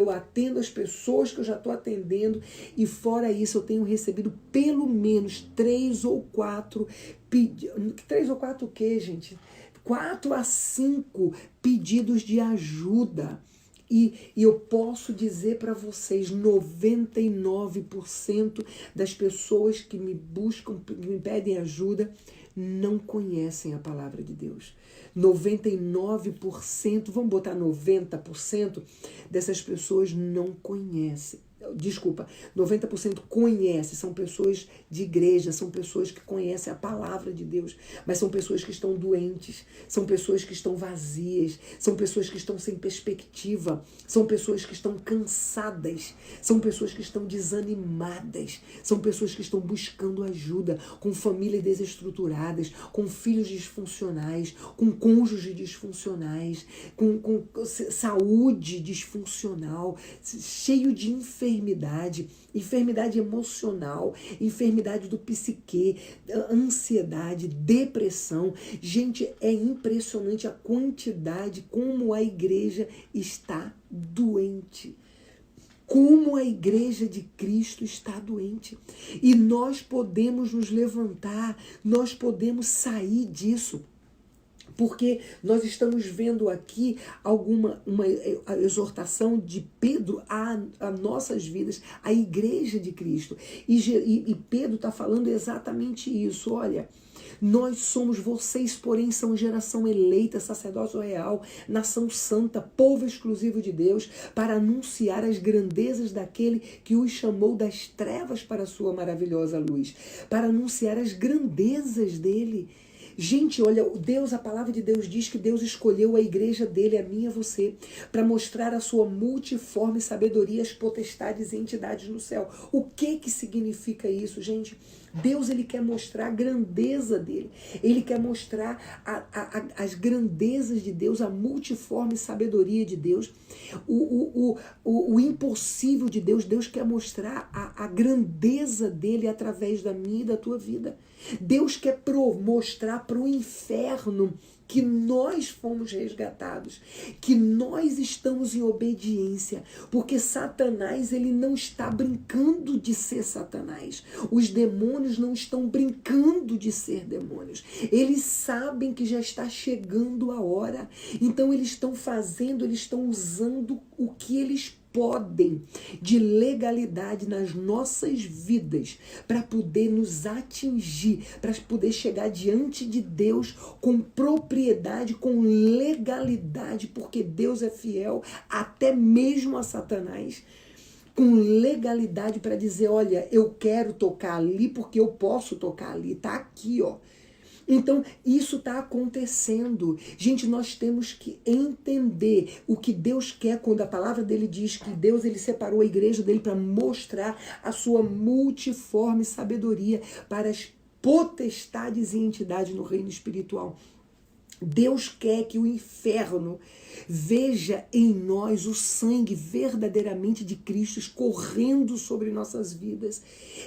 atendo as pessoas que eu já estou atendendo, e fora isso eu tenho recebido pelo menos 3 ou 4 o quê, gente? 4 a 5 pedidos de ajuda. E eu posso dizer para vocês, 99% das pessoas que me buscam, que me pedem ajuda, não conhecem a palavra de Deus. 99%, vamos botar 90% dessas pessoas não conhecem. 90% conhece, são pessoas de igreja, são pessoas que conhecem a palavra de Deus, mas são pessoas que estão doentes, são pessoas que estão vazias, são pessoas que estão sem perspectiva, são pessoas que estão cansadas, são pessoas que estão desanimadas, são pessoas que estão buscando ajuda, com famílias desestruturadas, com filhos disfuncionais, com cônjuges disfuncionais, com saúde disfuncional, cheio de enfermidade emocional, enfermidade do psique, ansiedade, depressão. Gente, é impressionante a quantidade como a igreja está doente. Como a igreja de Cristo está doente. E nós podemos nos levantar, nós podemos sair disso. Porque nós estamos vendo aqui uma exortação de Pedro a nossas vidas, a igreja de Cristo. E Pedro está falando exatamente isso. Olha, vocês, porém, são geração eleita, sacerdócio real, nação santa, povo exclusivo de Deus, para anunciar as grandezas daquele que os chamou das trevas para a sua maravilhosa luz, para anunciar as grandezas dele. Gente, olha, a palavra de Deus diz que Deus escolheu a igreja dele, a mim e a você, para mostrar a sua multiforme sabedoria, as potestades e entidades no céu. O que significa isso, gente? Deus, ele quer mostrar a grandeza dele. Ele quer mostrar as grandezas de Deus, a multiforme sabedoria de Deus, o impossível de Deus. Deus quer mostrar a grandeza dele através da minha e da tua vida. Deus quer mostrar para o inferno que nós fomos resgatados, que nós estamos em obediência, porque Satanás, ele não está brincando de ser Satanás. Os demônios não estão brincando de ser demônios. Eles sabem que já está chegando a hora. Então eles estão usando o que eles podem de legalidade nas nossas vidas para poder nos atingir, para poder chegar diante de Deus com propriedade, com legalidade, porque Deus é fiel até mesmo a Satanás, com legalidade para dizer, olha, eu quero tocar ali porque eu posso tocar ali, tá aqui, ó. Então, isso está acontecendo. Gente, nós temos que entender o que Deus quer quando a palavra dele diz que Deus, ele separou a igreja dele para mostrar a sua multiforme sabedoria para as potestades e entidades no reino espiritual. Deus quer que o inferno veja em nós o sangue verdadeiramente de Cristo escorrendo sobre nossas vidas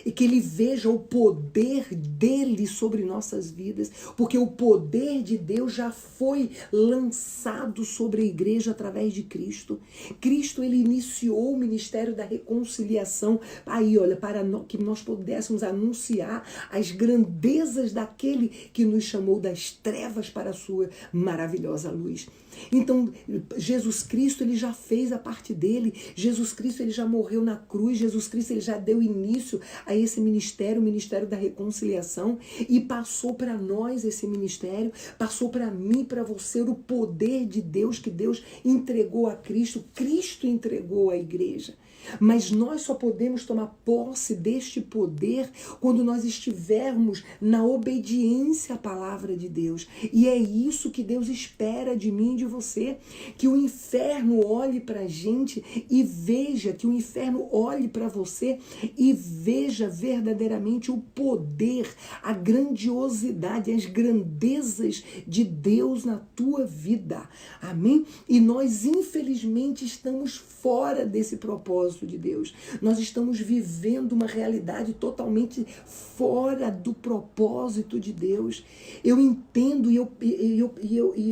e que ele veja o poder dele sobre nossas vidas, porque o poder de Deus já foi lançado sobre a igreja através de Cristo. Cristo, ele iniciou o ministério da reconciliação aí, olha, para que nós pudéssemos anunciar as grandezas daquele que nos chamou das trevas para a sua maravilhosa luz. Então, Jesus Cristo, ele já fez a parte dele. Jesus Cristo, ele já morreu na cruz. Jesus Cristo, ele já deu início a esse ministério, o ministério da reconciliação, e passou para nós esse ministério, passou para mim, para você, o poder de Deus que Deus entregou a Cristo. Cristo entregou à igreja. Mas nós só podemos tomar posse deste poder quando nós estivermos na obediência à palavra de Deus. E é isso que Deus espera de mim e de você, que o inferno olhe para a gente e veja, que o inferno olhe para você e veja verdadeiramente o poder, a grandiosidade, as grandezas de Deus na tua vida. Amém? E nós, infelizmente, estamos fora desse propósito de Deus. Nós estamos vivendo uma realidade totalmente fora do propósito de Deus. Eu entendo e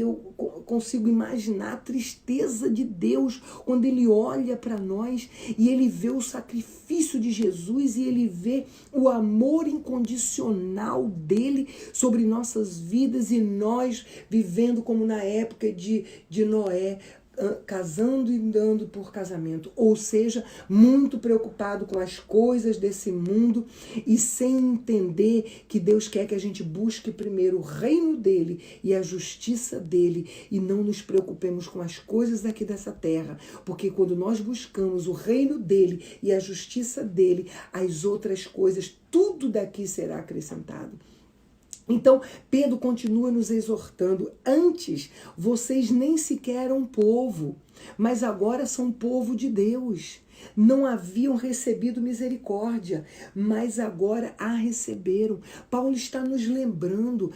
eu consigo imaginar a tristeza de Deus quando ele olha para nós e ele vê o sacrifício de Jesus e ele vê o amor incondicional dele sobre nossas vidas, e nós vivendo como na época de Noé, casando e dando por casamento, ou seja, muito preocupado com as coisas desse mundo e sem entender que Deus quer que a gente busque primeiro o reino dele e a justiça dele e não nos preocupemos com as coisas daqui dessa terra, porque quando nós buscamos o reino dele e a justiça dele, as outras coisas, tudo daqui será acrescentado. Então, Pedro continua nos exortando. Antes, vocês nem sequer eram povo, mas agora são povo de Deus. Não haviam recebido misericórdia, mas agora a receberam. Paulo está nos lembrando,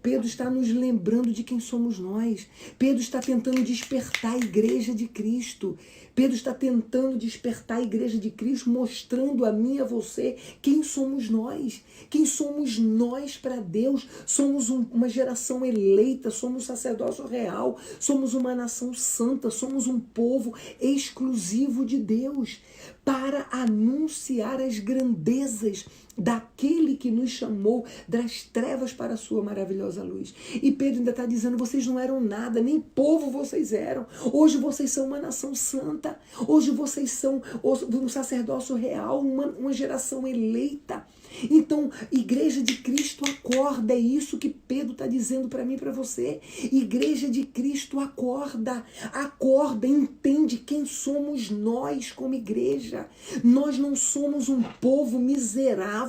Pedro está nos lembrando de quem somos nós. Pedro está tentando despertar a igreja de Cristo. Pedro está tentando despertar a igreja de Cristo, mostrando a mim e a você quem somos nós. Quem somos nós para Deus. Somos uma geração eleita, somos sacerdócio real, somos uma nação santa, somos um povo exclusivo de Deus para anunciar as grandezas daquele que nos chamou das trevas para a sua maravilhosa luz. E Pedro ainda está dizendo, vocês não eram nada, nem povo vocês eram. Hoje vocês são uma nação santa. Hoje vocês são um sacerdócio real, uma geração eleita. Então, igreja de Cristo, acorda. É isso que Pedro está dizendo para mim e para você. Igreja de Cristo, acorda. Acorda, entende quem somos nós como igreja. Nós não somos um povo miserável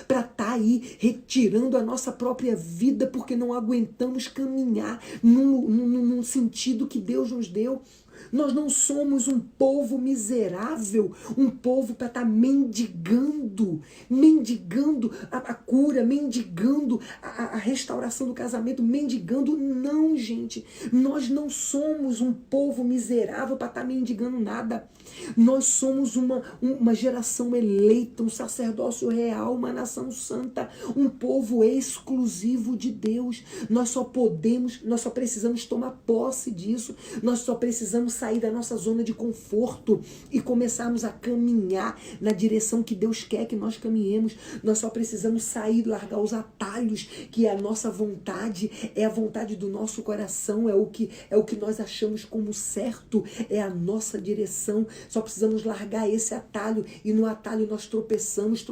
para estar aí retirando a nossa própria vida porque não aguentamos caminhar num sentido que Deus nos deu. Nós não somos um povo miserável, um povo para estar mendigando a cura, mendigando a restauração do casamento, mendigando. Não, gente, nós não somos um povo miserável para estar mendigando nada. Nós somos uma geração eleita, um sacerdócio real, uma nação santa, um povo exclusivo de Deus. Nós só precisamos tomar posse disso, nós só precisamos sair da nossa zona de conforto e começarmos a caminhar na direção que Deus quer que nós caminhemos. Nós só precisamos sair, largar os atalhos, que é a nossa vontade, é a vontade do nosso coração, é o que nós achamos como certo, é a nossa direção. Só precisamos largar esse atalho, e no atalho nós tropeçamos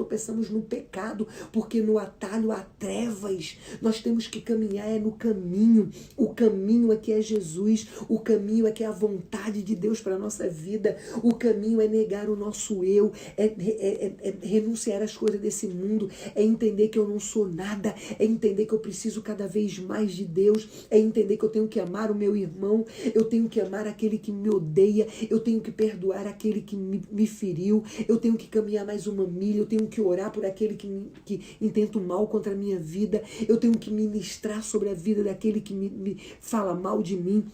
no pecado, porque no atalho há trevas. Nós temos que caminhar no caminho. O caminho é que é Jesus, o caminho é que é a vontade de Deus para a nossa vida. O caminho é negar o nosso eu, é renunciar às coisas desse mundo, é entender que eu não sou nada, é entender que eu preciso cada vez mais de Deus, é entender que eu tenho que amar o meu irmão, eu tenho que amar aquele que me odeia, eu tenho que perdoar aquele que me feriu, eu tenho que caminhar mais uma milha, eu tenho que orar por aquele que intenta o mal contra a minha vida, eu tenho que ministrar sobre a vida daquele que me fala mal de mim,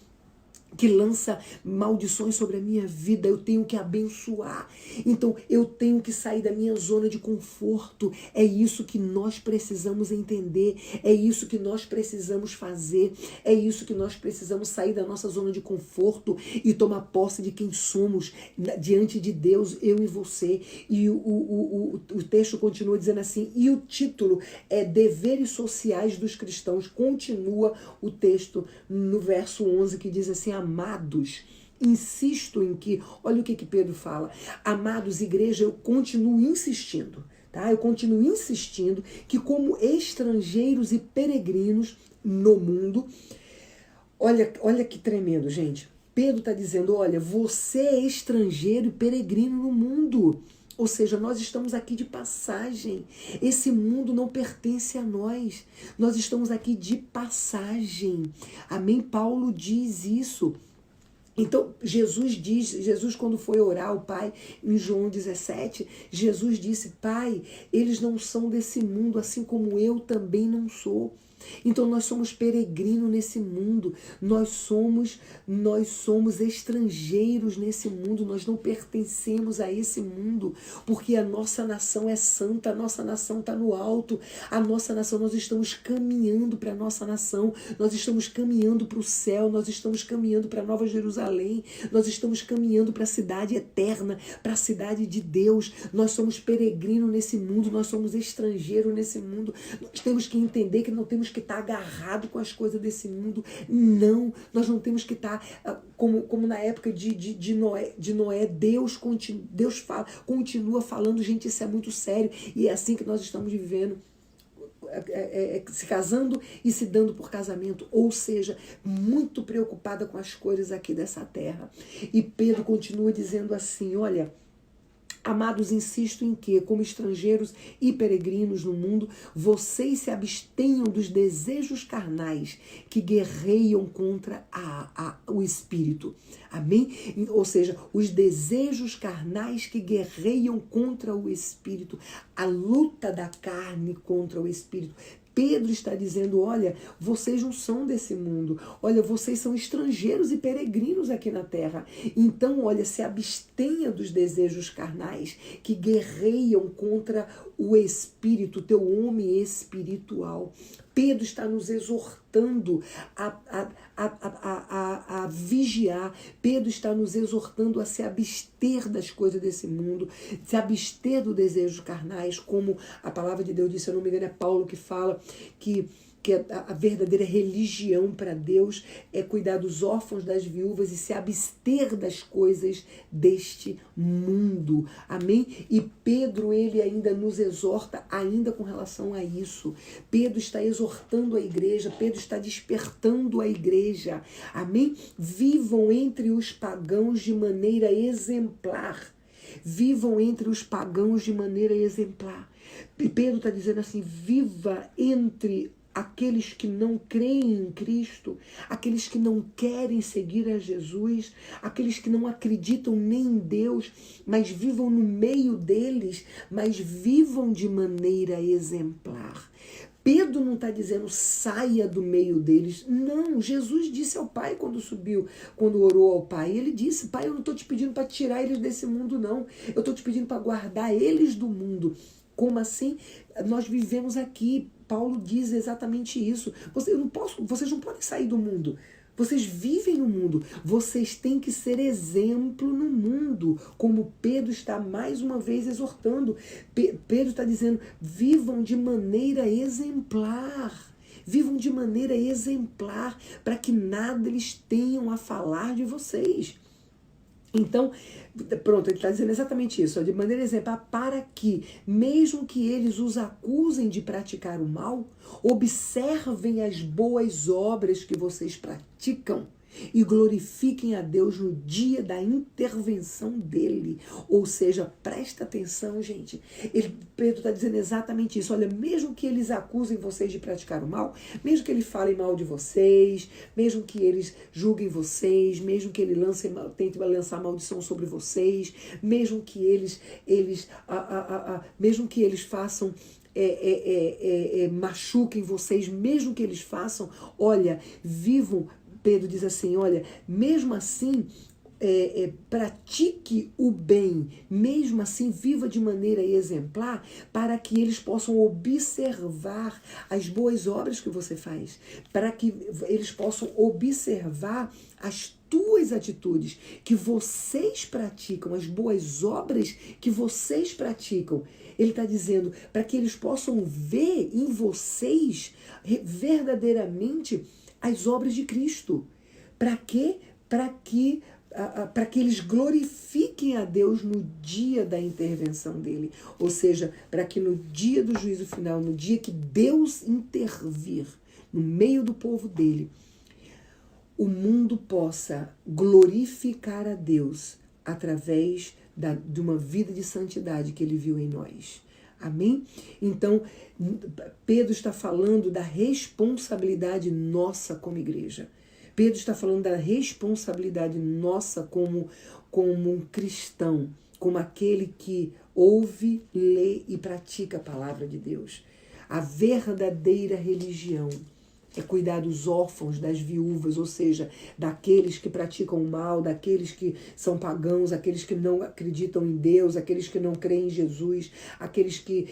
que lança maldições sobre a minha vida. Eu tenho que abençoar. Então eu tenho que sair da minha zona de conforto. É isso que nós precisamos entender, é isso que nós precisamos fazer, é isso que nós precisamos sair da nossa zona de conforto e tomar posse de quem somos diante de Deus, eu e você. E o texto continua dizendo assim, e o título é Deveres Sociais dos Cristãos. Continua o texto no verso 11, que diz assim: amados, insisto em que, olha o que Pedro fala, amados, igreja, eu continuo insistindo, tá? Eu continuo insistindo que como estrangeiros e peregrinos no mundo, olha que tremendo, gente. Pedro está dizendo, olha, você é estrangeiro e peregrino no mundo. Ou seja, nós estamos aqui de passagem. Esse mundo não pertence a nós. Nós estamos aqui de passagem. Amém? Paulo diz isso. Então, Jesus quando foi orar ao Pai, em João 17, Jesus disse, Pai, eles não são desse mundo, assim como eu também não sou. Então nós somos peregrinos nesse mundo, nós somos estrangeiros nesse mundo, nós não pertencemos a esse mundo, porque a nossa nação é santa, a nossa nação está no alto, a nossa nação, nós estamos caminhando para a nossa nação, nós estamos caminhando para o céu, nós estamos caminhando para Nova Jerusalém, nós estamos caminhando para a cidade eterna, para a cidade de Deus. Nós somos peregrinos nesse mundo, nós somos estrangeiros nesse mundo, nós temos que entender que não temos que estar agarrado com as coisas desse mundo. Não, nós não temos que estar como na época de Noé. Deus continua falando, gente, isso é muito sério. E é assim que nós estamos vivendo. Se casando e se dando por casamento, ou seja, muito preocupada com as coisas aqui dessa terra. E Pedro continua dizendo assim, olha, amados, insisto em que, como estrangeiros e peregrinos no mundo, vocês se abstenham dos desejos carnais que guerreiam contra o Espírito. Amém? Ou seja, os desejos carnais que guerreiam contra o Espírito. A luta da carne contra o Espírito. Pedro está dizendo, olha, vocês não são desse mundo, olha, vocês são estrangeiros e peregrinos aqui na terra. Então, olha, se abstenha dos desejos carnais que guerreiam contra o espírito, teu homem espiritual. Pedro está nos exortando a vigiar. Pedro está nos exortando a se abster das coisas desse mundo, se abster dos desejos carnais, como a palavra de Deus disse, se eu não me engano, é Paulo que fala que a verdadeira religião para Deus é cuidar dos órfãos, das viúvas e se abster das coisas deste mundo. Amém? E Pedro, ele ainda nos exorta ainda com relação a isso. Pedro está exortando a igreja, Pedro está despertando a igreja. Amém? Vivam entre os pagãos de maneira exemplar. Vivam entre os pagãos de maneira exemplar. Pedro está dizendo assim, viva entre aqueles que não creem em Cristo, aqueles que não querem seguir a Jesus, aqueles que não acreditam nem em Deus, mas vivam no meio deles, mas vivam de maneira exemplar. Pedro não está dizendo saia do meio deles. Não, Jesus disse ao Pai quando orou ao Pai. Ele disse, Pai, eu não estou te pedindo para tirar eles desse mundo, não. Eu estou te pedindo para guardar eles do mundo. Como assim? Nós vivemos aqui. Paulo diz exatamente isso. Vocês não podem sair do mundo. Vocês vivem no mundo. Vocês têm que ser exemplo no mundo. Como Pedro está mais uma vez exortando. Pedro está dizendo, vivam de maneira exemplar. Vivam de maneira exemplar para que nada eles tenham a falar de vocês. Então, pronto, ele está dizendo exatamente isso, de maneira exemplar, para que, mesmo que eles os acusem de praticar o mal, observem as boas obras que vocês praticam e glorifiquem a Deus no dia da intervenção dele. Ou seja, presta atenção, gente. Pedro está dizendo exatamente isso. Olha, mesmo que eles acusem vocês de praticar o mal, mesmo que eles falem mal de vocês, mesmo que eles julguem vocês, mesmo que eles tentem lançar maldição sobre vocês, mesmo que eles façam machuquem vocês, mesmo que eles façam, olha, vivam. Pedro diz assim, olha, mesmo assim, pratique o bem, mesmo assim, viva de maneira exemplar, para que eles possam observar as boas obras que você faz, para que eles possam observar as tuas atitudes, que vocês praticam, as boas obras que vocês praticam. Ele está dizendo, para que eles possam ver em vocês verdadeiramente as obras de Cristo. Para quê? Para que eles glorifiquem a Deus no dia da intervenção dele. Ou seja, para que no dia do juízo final, no dia que Deus intervir no meio do povo dele, o mundo possa glorificar a Deus através de uma vida de santidade que ele viu em nós. Amém? Então, Pedro está falando da responsabilidade nossa como igreja. Pedro está falando da responsabilidade nossa como um cristão, como aquele que ouve, lê e pratica a palavra de Deus. A verdadeira religião é cuidar dos órfãos, das viúvas, ou seja, daqueles que praticam o mal, daqueles que são pagãos, aqueles que não acreditam em Deus, aqueles que não creem em Jesus, aqueles que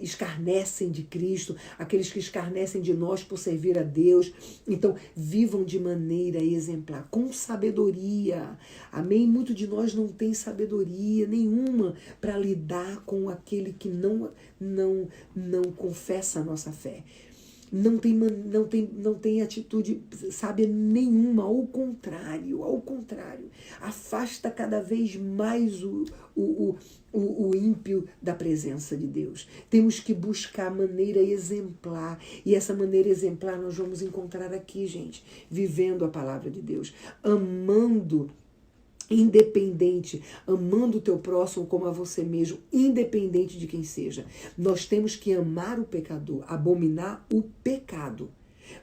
escarnecem de Cristo, aqueles que escarnecem de nós por servir a Deus. Então, vivam de maneira exemplar, com sabedoria. Amém? Muito de nós não tem sabedoria nenhuma para lidar com aquele que não confessa a nossa fé. não tem atitude sábia nenhuma, ao contrário, afasta cada vez mais o ímpio da presença de Deus. Temos que buscar a maneira exemplar, e essa maneira exemplar nós vamos encontrar aqui, gente, vivendo a palavra de Deus, amando independente, amando o teu próximo como a você mesmo, independente de quem seja. Nós temos que amar o pecador, abominar o pecado,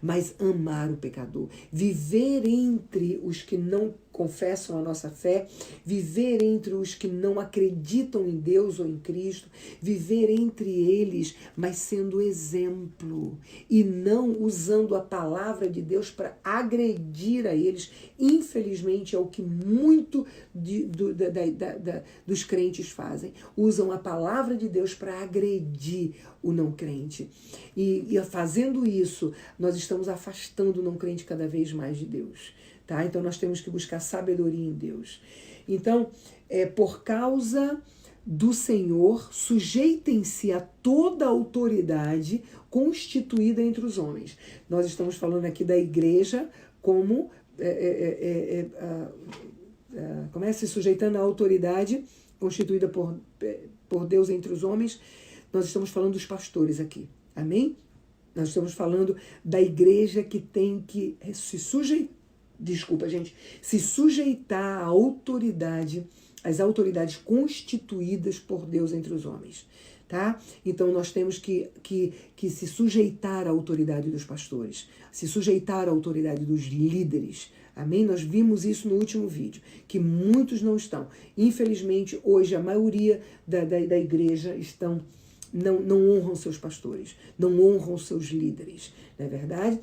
mas amar o pecador. Viver entre os que não confessam a nossa fé, viver entre os que não acreditam em Deus ou em Cristo, viver entre eles, mas sendo exemplo e não usando a palavra de Deus para agredir a eles. Infelizmente é o que muito dos crentes fazem. Usam a palavra de Deus para agredir o não crente. E fazendo isso, nós estamos afastando o não crente cada vez mais de Deus. Tá? Então nós temos que buscar sabedoria em Deus. Então, por causa do Senhor, sujeitem-se a toda a autoridade constituída entre os homens. Nós estamos falando aqui da igreja como se sujeitando à autoridade constituída por Deus entre os homens. Nós estamos falando dos pastores aqui. Amém? Nós estamos falando da igreja que tem que se sujeitar à autoridade, às autoridades constituídas por Deus entre os homens, tá? Então nós temos que se sujeitar à autoridade dos pastores, se sujeitar à autoridade dos líderes, amém? Nós vimos isso no último vídeo, que muitos não estão. Infelizmente, hoje a maioria da igreja não honram seus pastores, não honram seus líderes, não é verdade?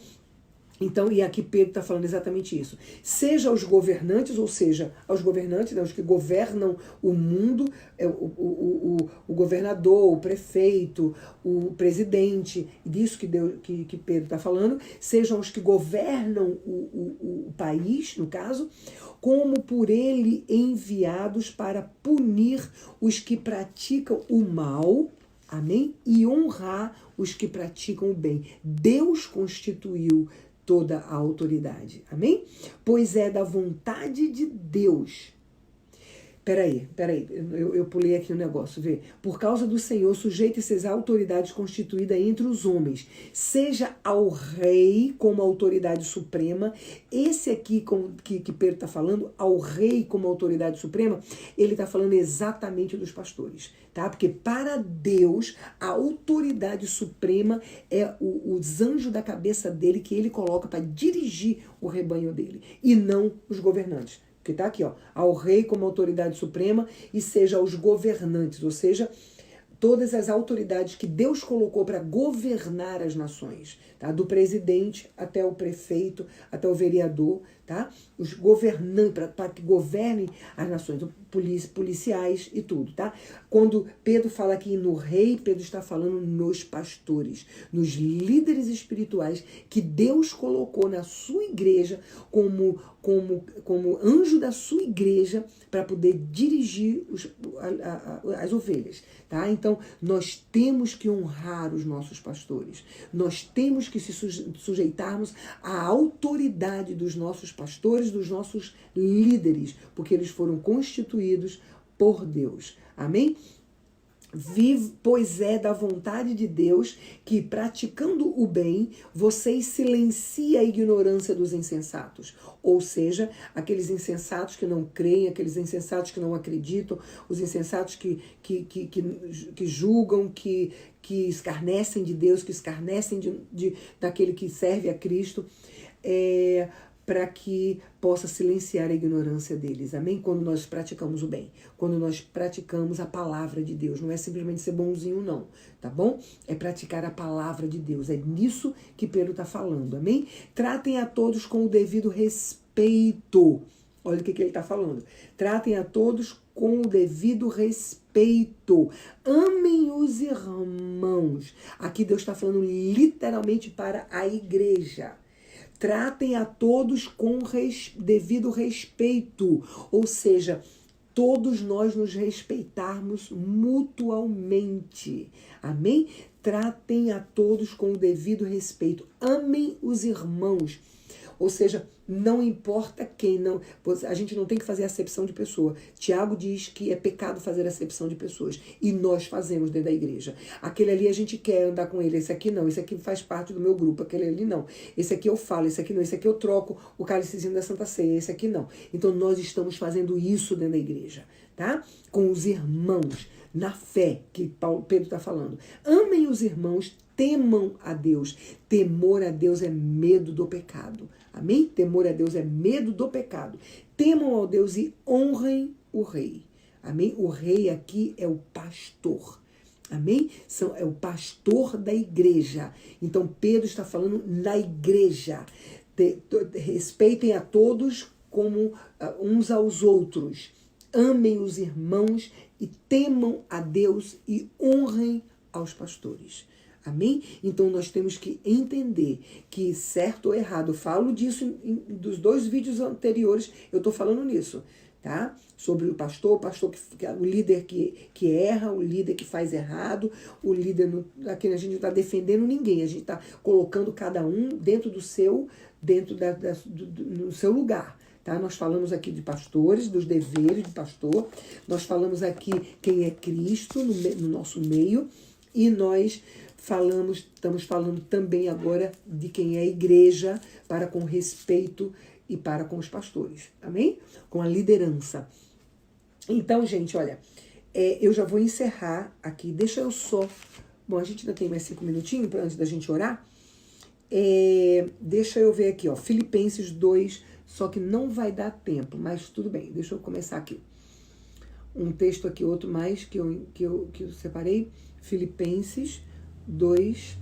Então, e aqui Pedro está falando exatamente isso. Seja aos governantes, ou seja, aos governantes, né, os que governam o mundo, o governador, o prefeito, o presidente, disso que Pedro está falando, sejam os que governam o país, no caso, como por ele enviados para punir os que praticam o mal, amém? E honrar os que praticam o bem. Deus constituiu toda a autoridade, amém? Pois é da vontade de Deus. Peraí, eu pulei aqui um negócio, vê. Por causa do Senhor, sujeite-se às autoridades constituídas entre os homens, seja ao rei como autoridade suprema. Esse aqui que Pedro está falando, ao rei como autoridade suprema, ele está falando exatamente dos pastores, tá? Porque para Deus, a autoridade suprema é os anjos da cabeça dele que ele coloca para dirigir o rebanho dele, e não os governantes. Que está aqui, ó, ao rei como autoridade suprema e seja aos governantes, ou seja, todas as autoridades que Deus colocou para governar as nações, tá? Do presidente até o prefeito, até o vereador, tá? Os governantes, para que governem as nações, policiais e tudo, tá? Quando Pedro fala aqui no rei, Pedro está falando nos pastores, nos líderes espirituais que Deus colocou na sua igreja como anjo da sua igreja para poder dirigir as ovelhas, tá? Então, nós temos que honrar os nossos pastores, nós temos que se sujeitarmos à autoridade dos nossos pastores, dos nossos líderes, porque eles foram constituídos por Deus, amém? Pois é da vontade de Deus que, praticando o bem, vocês silenciem a ignorância dos insensatos. Ou seja, aqueles insensatos que não creem, aqueles insensatos que não acreditam, os insensatos que julgam, que escarnecem de Deus, que escarnecem daquele que serve a Cristo, para que possa silenciar a ignorância deles, amém? Quando nós praticamos o bem, quando nós praticamos a palavra de Deus, não é simplesmente ser bonzinho não, tá bom? É praticar a palavra de Deus, é nisso que Pedro está falando, amém? Tratem a todos com o devido respeito, olha o que ele está falando, tratem a todos com o devido respeito, amem os irmãos, aqui Deus está falando literalmente para a igreja. Tratem a todos com devido respeito, ou seja, todos nós nos respeitarmos mutualmente, amém? tratem a todos com o devido respeito, amem os irmãos. Ou seja, não importa quem, não, a gente não tem que fazer acepção de pessoa. Tiago diz que é pecado fazer acepção de pessoas. E nós fazemos dentro da igreja. Aquele ali a gente quer andar com ele, esse aqui não, esse aqui faz parte do meu grupo, aquele ali não. Esse aqui eu falo, esse aqui não, esse aqui eu troco o cálicezinho da Santa Ceia, esse aqui não. Então nós estamos fazendo isso dentro da igreja, tá? Com os irmãos, na fé que Pedro está falando. Amem os irmãos, temam a Deus. Temor a Deus é medo do pecado. Amém? Temor a Deus é medo do pecado. Temam ao Deus e honrem o rei. Amém? O rei aqui é o pastor. Amém? É o pastor da igreja. Então Pedro está falando na igreja. Respeitem a todos como uns aos outros. Amem os irmãos e temam a Deus e honrem aos pastores. Amém? Então nós temos que entender que certo ou errado, eu falo disso dos 2 vídeos anteriores, eu estou falando nisso, tá? Sobre o pastor o líder que erra, o líder que faz errado, o líder, aqui a gente não está defendendo ninguém, a gente está colocando cada um dentro do seu lugar. Tá? Nós falamos aqui de pastores, dos deveres de pastor, nós falamos aqui quem é Cristo no nosso meio, e nós estamos falando também agora de quem é a igreja, para com respeito e para com os pastores, amém? Com a liderança. Então, gente, olha, eu já vou encerrar aqui, deixa eu só... Bom, a gente ainda tem mais 5 minutinhos antes da gente orar. Deixa eu ver aqui, ó, Filipenses 2, só que não vai dar tempo, mas tudo bem, deixa eu começar aqui. Um texto aqui, outro mais, que eu separei, Filipenses 2,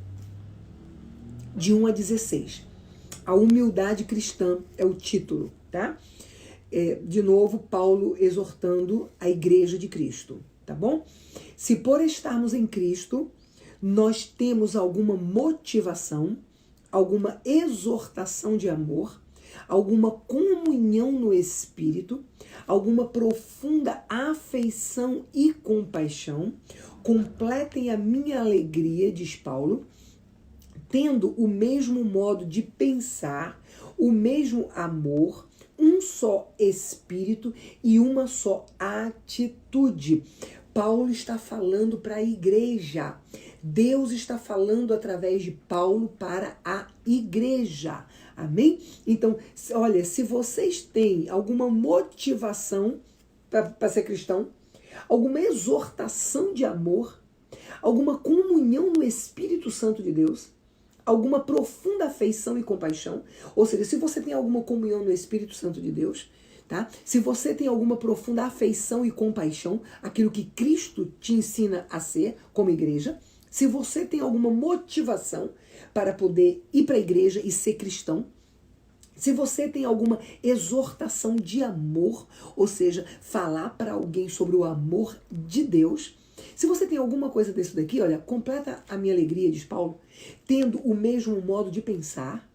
de 1 a 16. A humildade cristã é o título, tá? De novo, Paulo exortando a igreja de Cristo, tá bom? Se por estarmos em Cristo, nós temos alguma motivação, alguma exortação de amor, alguma comunhão no Espírito, alguma profunda afeição e compaixão, completem a minha alegria, diz Paulo, tendo o mesmo modo de pensar, o mesmo amor, um só espírito e uma só atitude. Paulo está falando para a igreja. Deus está falando através de Paulo para a igreja. Amém? Então, olha, se vocês têm alguma motivação para ser cristão, alguma exortação de amor, alguma comunhão no Espírito Santo de Deus, alguma profunda afeição e compaixão, ou seja, se você tem alguma comunhão no Espírito Santo de Deus, tá? Se você tem alguma profunda afeição e compaixão, aquilo que Cristo te ensina a ser como igreja, se você tem alguma motivação para poder ir para a igreja e ser cristão, se você tem alguma exortação de amor, ou seja, falar para alguém sobre o amor de Deus, se você tem alguma coisa desse daqui, olha, completa a minha alegria, diz Paulo, tendo o mesmo modo de pensar,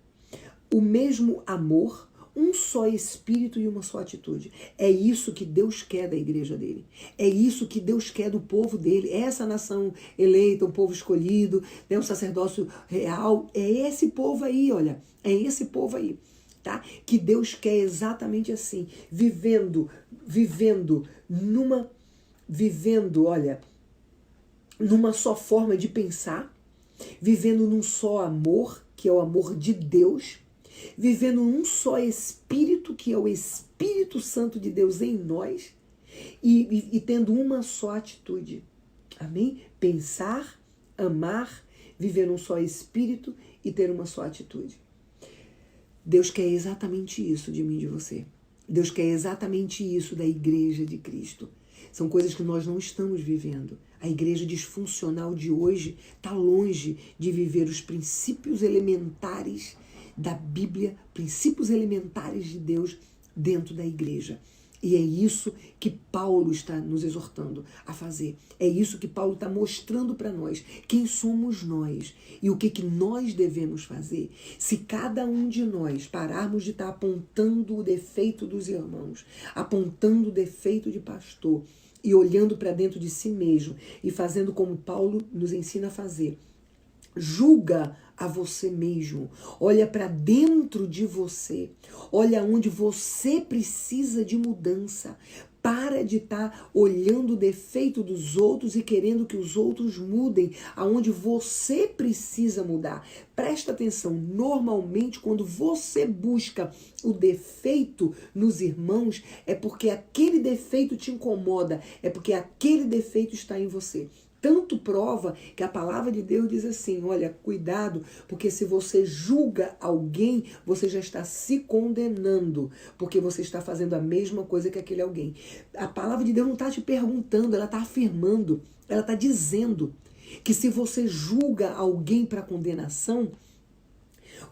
o mesmo amor, um só espírito e uma só atitude. É isso que Deus quer da igreja dele. É isso que Deus quer do povo dele. É essa nação eleita, um povo escolhido, um sacerdócio real. É esse povo aí, olha. É esse povo aí, tá? Que Deus quer exatamente assim. Vivendo, olha, numa só forma de pensar, vivendo num só amor, que é o amor de Deus, vivendo num só Espírito, que é o Espírito Santo de Deus em nós, e tendo uma só atitude. Amém? Pensar, amar, viver num só Espírito e ter uma só atitude. Deus quer exatamente isso de mim e de você. Deus quer exatamente isso da igreja de Cristo. São coisas que nós não estamos vivendo. A igreja disfuncional de hoje está longe de viver os princípios elementares da Bíblia, princípios elementares de Deus dentro da igreja. E é isso que Paulo está nos exortando a fazer. É isso que Paulo está mostrando para nós. Quem somos nós e o que nós devemos fazer. Se cada um de nós pararmos de estar apontando o defeito dos irmãos, apontando o defeito de pastor e olhando para dentro de si mesmo e fazendo como Paulo nos ensina a fazer, julga a você mesmo, olha para dentro de você, olha onde você precisa de mudança. Para de estar olhando o defeito dos outros e querendo que os outros mudem, aonde você precisa mudar. Presta atenção, normalmente quando você busca o defeito nos irmãos, é porque aquele defeito te incomoda, é porque aquele defeito está em você. Tanto prova que a palavra de Deus diz assim, olha, cuidado, porque se você julga alguém, você já está se condenando, porque você está fazendo a mesma coisa que aquele alguém. A palavra de Deus não está te perguntando, ela está afirmando, ela está dizendo que se você julga alguém para condenação,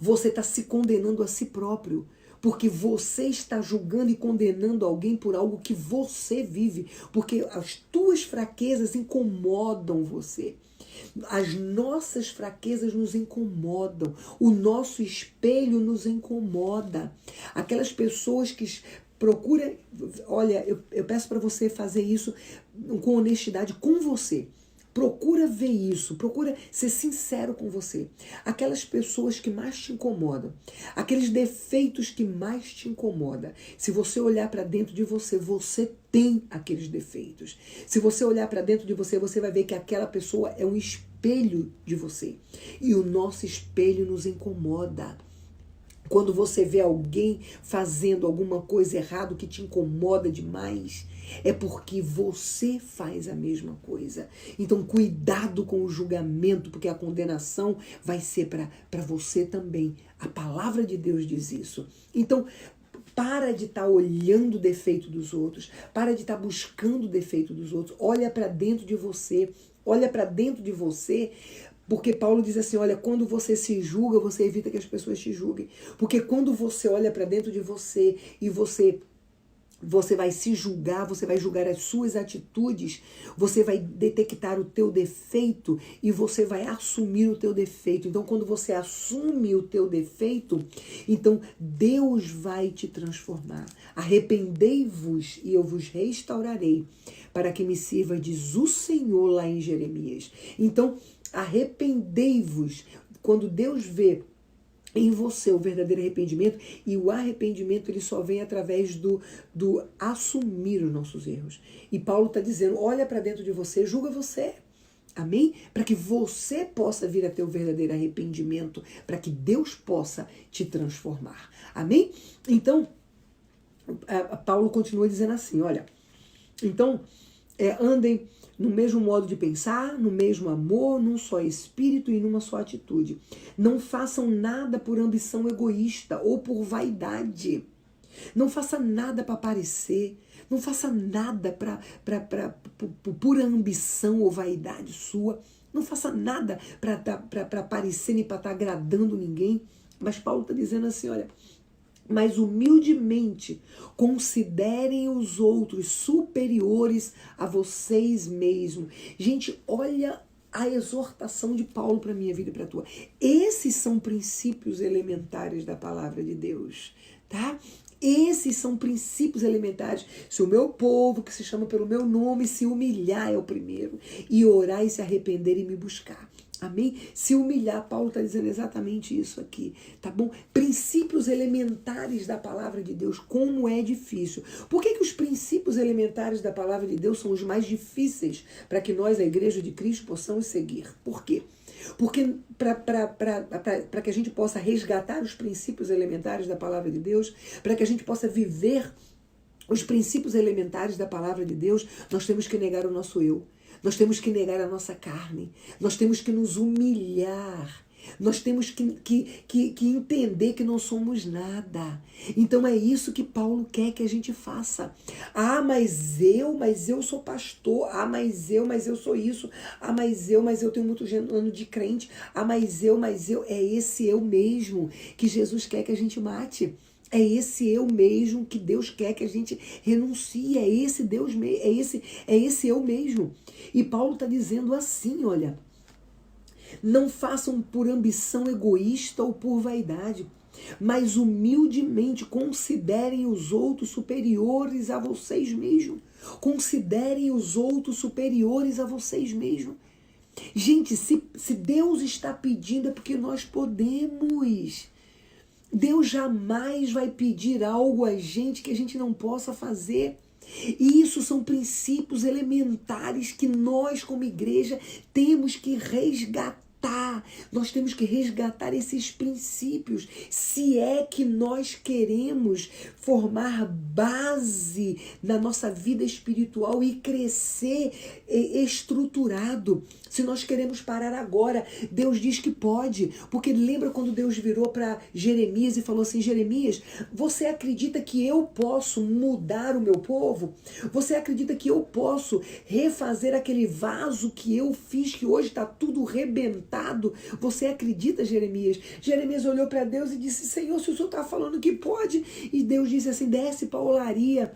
você está se condenando a si próprio. Porque você está julgando e condenando alguém por algo que você vive. Porque as tuas fraquezas incomodam você. As nossas fraquezas nos incomodam. O nosso espelho nos incomoda. Aquelas pessoas que procuram... Olha, eu peço para você fazer isso com honestidade com você. Procura ver isso, procura ser sincero com você. Aquelas pessoas que mais te incomodam, aqueles defeitos que mais te incomodam. Se você olhar para dentro de você, você tem aqueles defeitos. Se você olhar para dentro de você, você vai ver que aquela pessoa é um espelho de você. E o nosso espelho nos incomoda. Quando você vê alguém fazendo alguma coisa errada que te incomoda demais, é porque você faz a mesma coisa. Então, cuidado com o julgamento, porque a condenação vai ser para você também. A palavra de Deus diz isso. Então, para de estar olhando o defeito dos outros, para de estar buscando o defeito dos outros. Olha para dentro de você, olha para dentro de você. Porque Paulo diz assim, olha, quando você se julga, você evita que as pessoas te julguem. Porque quando você olha para dentro de você e você vai se julgar, você vai julgar as suas atitudes, você vai detectar o teu defeito e você vai assumir o teu defeito. Então, quando você assume o teu defeito, então Deus vai te transformar. Arrependei-vos e eu vos restaurarei, para que me sirva, diz o Senhor lá em Jeremias. Então, arrependei-vos. Quando Deus vê em você o verdadeiro arrependimento, e o arrependimento ele só vem através do assumir os nossos erros. E Paulo está dizendo, olha para dentro de você, julga você. Amém? Para que você possa vir a ter o verdadeiro arrependimento, para que Deus possa te transformar. Amém? Então, Paulo continua dizendo assim, olha, então, andem no mesmo modo de pensar, no mesmo amor, num só espírito e numa só atitude. Não façam nada por ambição egoísta ou por vaidade. Não faça nada para aparecer. Não faça nada por pura ambição ou vaidade sua. Não faça nada para aparecer nem para estar agradando ninguém. Mas Paulo está dizendo assim, olha... Mas humildemente considerem os outros superiores a vocês mesmos. Gente, olha a exortação de Paulo para a minha vida e para a tua. Esses são princípios elementares da palavra de Deus, tá? Esses são princípios elementares. Se o meu povo, que se chama pelo meu nome, se humilhar é o primeiro, e orar e se arrepender e me buscar. Amém? Se humilhar, Paulo está dizendo exatamente isso aqui, tá bom? Princípios elementares da palavra de Deus, como é difícil. Por que os princípios elementares da palavra de Deus são os mais difíceis para que nós, a Igreja de Cristo, possamos seguir? Por quê? Porque para que a gente possa resgatar os princípios elementares da palavra de Deus, para que a gente possa viver os princípios elementares da palavra de Deus, nós temos que negar o nosso eu. Nós temos que negar a nossa carne. Nós temos que nos humilhar. Nós temos que entender que não somos nada. Então é isso que Paulo quer que a gente faça. Ah, mas eu sou pastor. Ah, mas eu sou isso. Ah, mas eu tenho muito ano de crente. Ah, mas eu. É esse eu mesmo que Jesus quer que a gente mate. É esse eu mesmo que Deus quer que a gente renuncie. É esse Deus mesmo. É esse eu mesmo. E Paulo está dizendo assim, olha. Não façam por ambição egoísta ou por vaidade, mas humildemente considerem os outros superiores a vocês mesmos. Considerem os outros superiores a vocês mesmos. Gente, se Deus está pedindo é porque nós podemos. Deus jamais vai pedir algo a gente que a gente não possa fazer. E isso são princípios elementares que nós, como igreja, temos que resgatar. Nós temos que resgatar esses princípios, se é que nós queremos formar base na nossa vida espiritual e crescer estruturado. Se nós queremos parar agora, Deus diz que pode, porque lembra quando Deus virou para Jeremias e falou assim: Jeremias, você acredita que eu posso mudar o meu povo? Você acredita que eu posso refazer aquele vaso que eu fiz, que hoje está tudo rebentado? Você acredita, Jeremias? Jeremias olhou para Deus e disse: Senhor, se o Senhor está falando que pode. E Deus disse assim: desce para a olaria.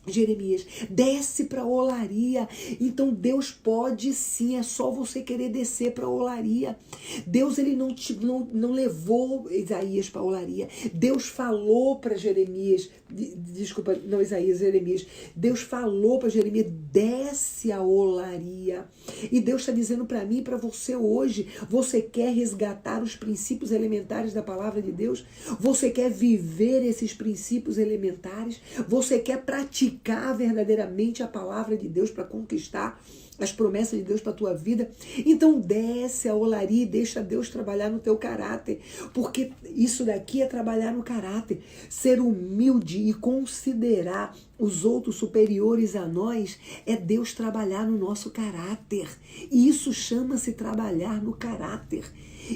Jeremias, desce para a olaria. Então Deus pode sim, é só você querer descer para a olaria. Deus ele não levou Isaías para a olaria. Deus falou para Jeremias, desculpa, não Isaías, Jeremias. Deus falou para Jeremias: desce a olaria. E Deus está dizendo para mim e para você hoje: você quer resgatar os princípios elementares da palavra de Deus? Você quer viver esses princípios elementares? Você quer praticar verdadeiramente a palavra de Deus para conquistar as promessas de Deus para a tua vida? Então desce a olaria e deixa Deus trabalhar no teu caráter, porque isso daqui é trabalhar no caráter, ser humilde e considerar os outros superiores a nós é Deus trabalhar no nosso caráter, e isso chama-se trabalhar no caráter.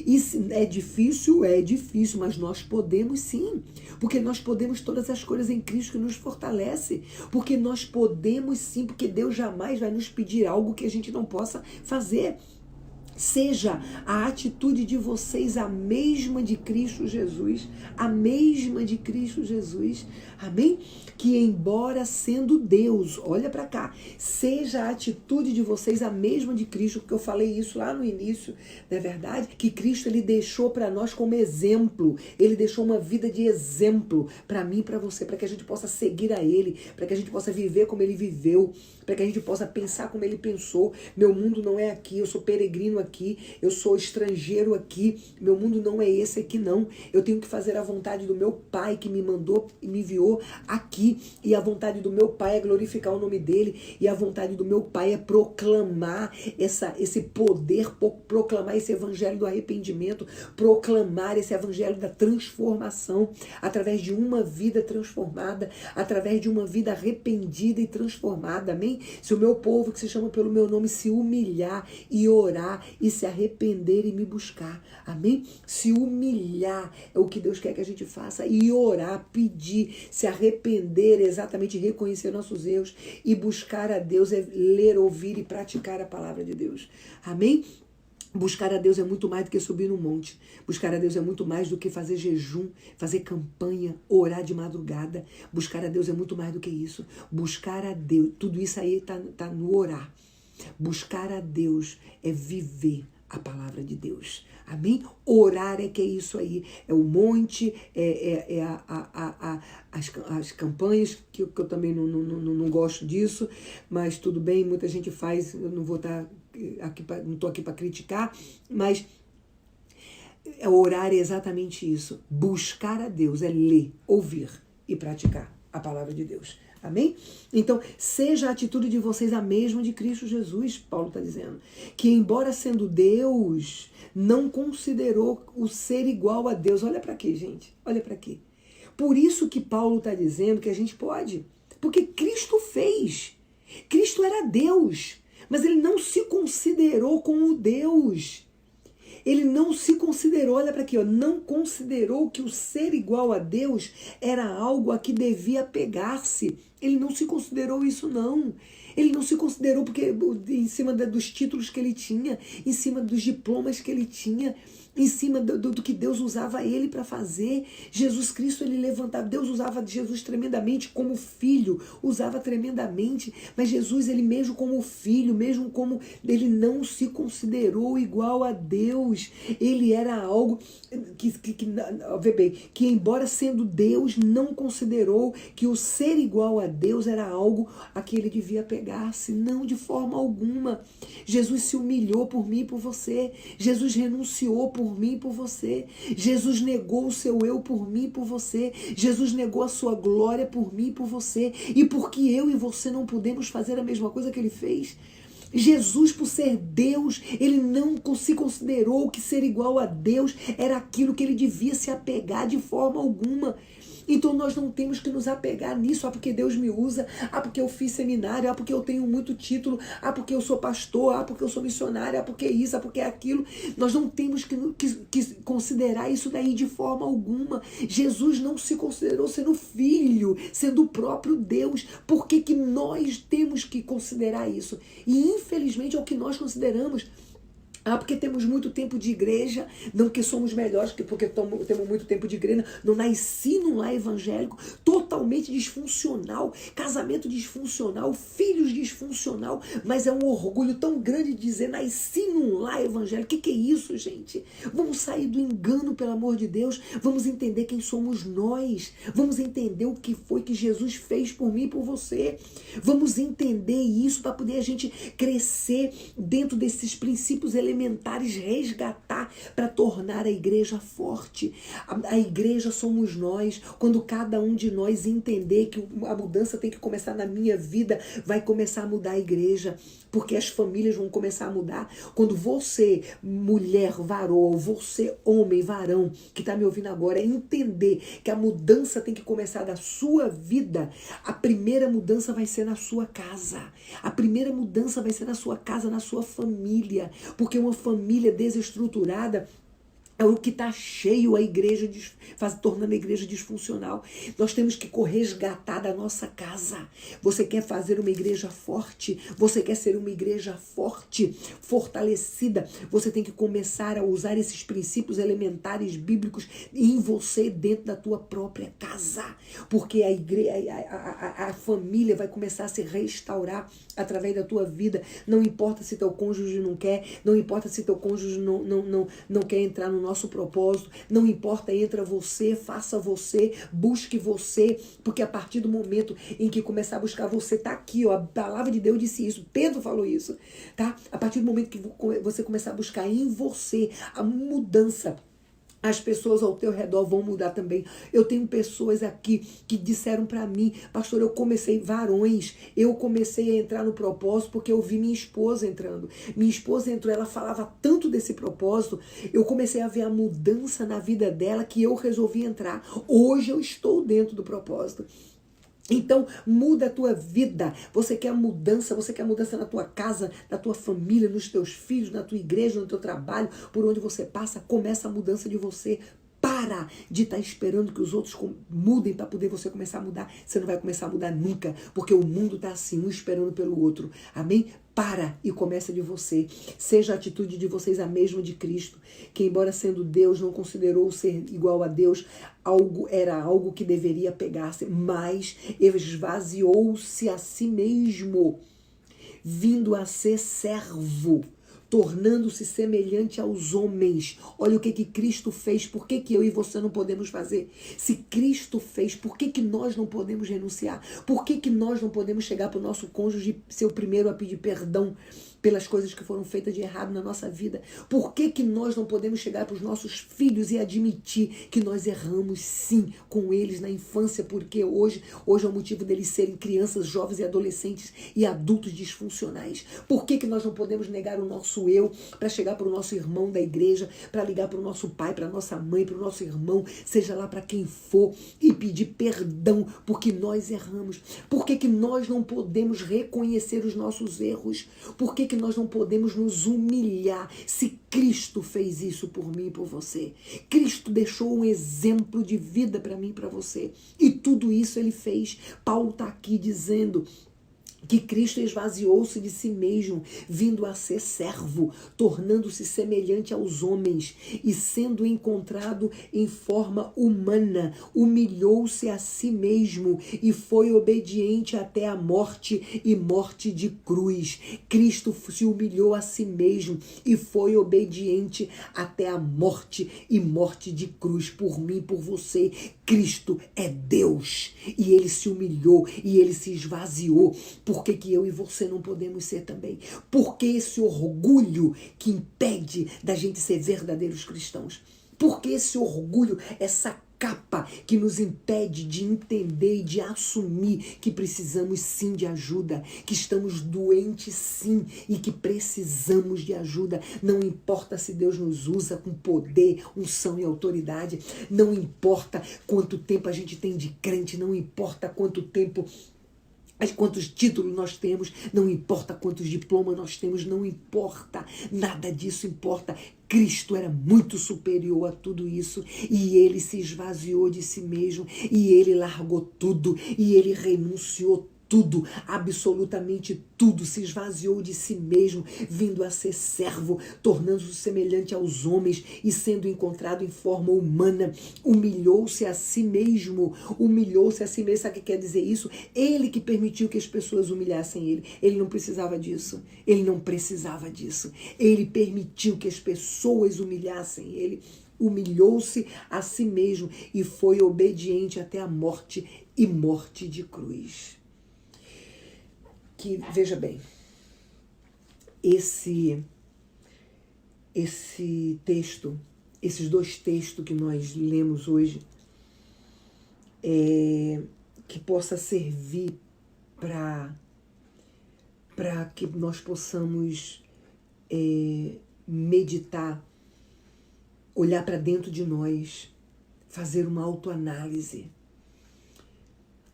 Isso é difícil, mas nós podemos sim, porque nós podemos todas as coisas em Cristo que nos fortalece, porque nós podemos sim, porque Deus jamais vai nos pedir algo que a gente não possa fazer. Seja a atitude de vocês a mesma de Cristo Jesus, a mesma de Cristo Jesus, amém? Que embora sendo Deus, olha para cá, seja a atitude de vocês a mesma de Cristo, porque eu falei isso lá no início, não é verdade? Que Cristo ele deixou para nós como exemplo, ele deixou uma vida de exemplo para mim e para você, para que a gente possa seguir a ele, para que a gente possa viver como ele viveu, para que a gente possa pensar como ele pensou. Meu mundo não é aqui, eu sou peregrino aqui, eu sou estrangeiro aqui, meu mundo não é esse aqui não. Eu tenho que fazer a vontade do meu Pai que me mandou e me enviou aqui, e a vontade do meu Pai é glorificar o nome dele, e a vontade do meu Pai é proclamar esse poder, proclamar esse evangelho do arrependimento, proclamar esse evangelho da transformação, através de uma vida transformada, através de uma vida arrependida e transformada, amém? Se o meu povo que se chama pelo meu nome se humilhar e orar e se arrepender e me buscar, amém? Se humilhar é o que Deus quer que a gente faça, e orar, pedir, se arrepender, exatamente reconhecer nossos erros e buscar a Deus, é ler, ouvir e praticar a palavra de Deus, amém? Buscar a Deus é muito mais do que subir no monte. Buscar a Deus é muito mais do que fazer jejum, fazer campanha, orar de madrugada. Buscar a Deus é muito mais do que isso. Buscar a Deus, tudo isso aí tá no orar. Buscar a Deus é viver a palavra de Deus. Amém? Orar é que é isso aí. É o monte, as campanhas, que eu também não gosto disso, mas tudo bem, muita gente faz, eu não vou estar aqui, não estou aqui para criticar, mas orar é exatamente isso. Buscar a Deus é ler, ouvir e praticar a palavra de Deus. Amém? Então, seja a atitude de vocês a mesma de Cristo Jesus, Paulo está dizendo. Que embora sendo Deus, não considerou o ser igual a Deus. Olha para aqui, gente. Olha para aqui. Por isso que Paulo está dizendo que a gente pode. Porque Cristo fez. Cristo era Deus. Mas ele não se considerou como Deus. Ele não se considerou, olha para aqui, ó, não considerou que o ser igual a Deus era algo a que devia pegar-se. Ele não se considerou isso, não. Ele não se considerou porque em cima dos títulos que ele tinha, em cima dos diplomas que ele tinha, em cima do que Deus usava ele para fazer. Jesus Cristo, ele levantava, Deus usava Jesus tremendamente como filho, usava tremendamente, mas Jesus, ele mesmo como filho, mesmo como ele não se considerou igual a Deus, ele era algo que embora sendo Deus, não considerou que o ser igual a Deus era algo a que ele devia pegar-se, não, de forma alguma. Jesus se humilhou por mim e por você, Jesus renunciou por mim e por você, Jesus negou o seu eu por mim e por você, Jesus negou a sua glória por mim e por você, e porque eu e você não podemos fazer a mesma coisa que ele fez? Jesus, por ser Deus, ele não se considerou que ser igual a Deus era aquilo que ele devia se apegar de forma alguma. Então nós não temos que nos apegar nisso, porque Deus me usa, porque eu fiz seminário, porque eu tenho muito título, porque eu sou pastor, porque eu sou missionário, porque isso, porque aquilo. Nós não temos que considerar isso daí de forma alguma. Jesus não se considerou sendo filho, sendo o próprio Deus. Por que nós temos que considerar isso? E infelizmente é o que nós consideramos. Porque temos muito tempo de igreja, não que somos melhores, porque temos muito tempo de igreja, não nasci num lar evangélico, totalmente disfuncional, casamento disfuncional, filhos disfuncional, mas é um orgulho tão grande dizer, nasci num lar evangélico. Que é isso, gente? Vamos sair do engano, pelo amor de Deus, vamos entender quem somos nós, vamos entender o que foi que Jesus fez por mim e por você, vamos entender isso para poder a gente crescer dentro desses princípios elementares, resgatar para tornar a igreja forte. A igreja somos nós. Quando cada um de nós entender que a mudança tem que começar na minha vida, vai começar a mudar a igreja, porque as famílias vão começar a mudar. Quando você, mulher, varão, você, homem, varão, que está me ouvindo agora, entender que a mudança tem que começar da sua vida, a primeira mudança vai ser na sua casa. A primeira mudança vai ser na sua casa, na sua família, porque uma família desestruturada é o que está cheio a igreja, tornando a igreja disfuncional. Nós temos que resgatar da nossa casa. Você quer fazer uma igreja forte? Você quer ser uma igreja forte, fortalecida? Você tem que começar a usar esses princípios elementares bíblicos em você, dentro da tua própria casa. Porque a família vai começar a se restaurar através da tua vida. Não importa se teu cônjuge não quer, não importa se teu cônjuge não quer entrar no nosso propósito, não importa, entra você, faça você, busque você, porque a partir do momento em que começar a buscar você, tá aqui, ó, a palavra de Deus disse isso, Pedro falou isso, tá? A partir do momento que você começar a buscar em você a mudança, as pessoas ao teu redor vão mudar também. Eu tenho pessoas aqui que disseram para mim, pastor, varões, eu comecei a entrar no propósito porque eu vi minha esposa entrando. Minha esposa entrou, ela falava tanto desse propósito, eu comecei a ver a mudança na vida dela que eu resolvi entrar. Hoje eu estou dentro do propósito. Então, muda a tua vida. Você quer mudança na tua casa, na tua família, nos teus filhos, na tua igreja, no teu trabalho, por onde você passa, começa a mudança de você. Para de estar esperando que os outros mudem para poder você começar a mudar. Você não vai começar a mudar nunca, porque o mundo está assim, um esperando pelo outro. Amém? Para e começa de você. Seja a atitude de vocês a mesma de Cristo, que embora sendo Deus, não considerou ser igual a Deus, era algo que deveria pegar-se, mas esvaziou-se a si mesmo, vindo a ser servo, tornando-se semelhante aos homens. Olha o que Cristo fez. Por que eu e você não podemos fazer? Se Cristo fez, por que nós não podemos renunciar? Por que nós não podemos chegar para o nosso cônjuge e ser o primeiro a pedir perdão pelas coisas que foram feitas de errado na nossa vida? Por que nós não podemos chegar para os nossos filhos e admitir que nós erramos sim com eles na infância? Porque hoje é o motivo deles serem crianças, jovens e adolescentes e adultos disfuncionais. Por que nós não podemos negar o nosso eu para chegar para o nosso irmão da igreja, para ligar para o nosso pai, para a nossa mãe, para o nosso irmão, seja lá para quem for, e pedir perdão porque nós erramos? Por que nós não podemos reconhecer os nossos erros? Por que nós não podemos nos humilhar se Cristo fez isso por mim e por você? Cristo deixou um exemplo de vida para mim e para você. E tudo isso ele fez. Paulo está aqui dizendo que Cristo esvaziou-se de si mesmo, vindo a ser servo, tornando-se semelhante aos homens e sendo encontrado em forma humana, humilhou-se a si mesmo e foi obediente até a morte e morte de cruz. Cristo se humilhou a si mesmo e foi obediente até a morte e morte de cruz por mim, por você. Cristo é Deus e Ele se humilhou e Ele se esvaziou. Por que eu e você não podemos ser também? Por que esse orgulho que impede da gente ser verdadeiros cristãos? Por que esse orgulho, essa capa que nos impede de entender e de assumir que precisamos sim de ajuda, que estamos doentes sim e que precisamos de ajuda? Não importa se Deus nos usa com poder, unção e autoridade, não importa quanto tempo a gente tem de crente, não importa quanto tempo, quantos títulos nós temos, não importa quantos diplomas nós temos, não importa, nada disso importa. Cristo era muito superior a tudo isso e Ele se esvaziou de si mesmo e Ele largou tudo e Ele renunciou tudo, absolutamente tudo, se esvaziou de si mesmo, vindo a ser servo, tornando-se semelhante aos homens e sendo encontrado em forma humana, humilhou-se a si mesmo, sabe o que quer dizer isso? Ele que permitiu que as pessoas humilhassem ele não precisava disso, ele permitiu que as pessoas humilhassem ele, humilhou-se a si mesmo e foi obediente até a morte e morte de cruz. Que, veja bem, esse texto, esses dois textos que nós lemos hoje, que possa servir para que nós possamos meditar, olhar para dentro de nós, fazer uma autoanálise,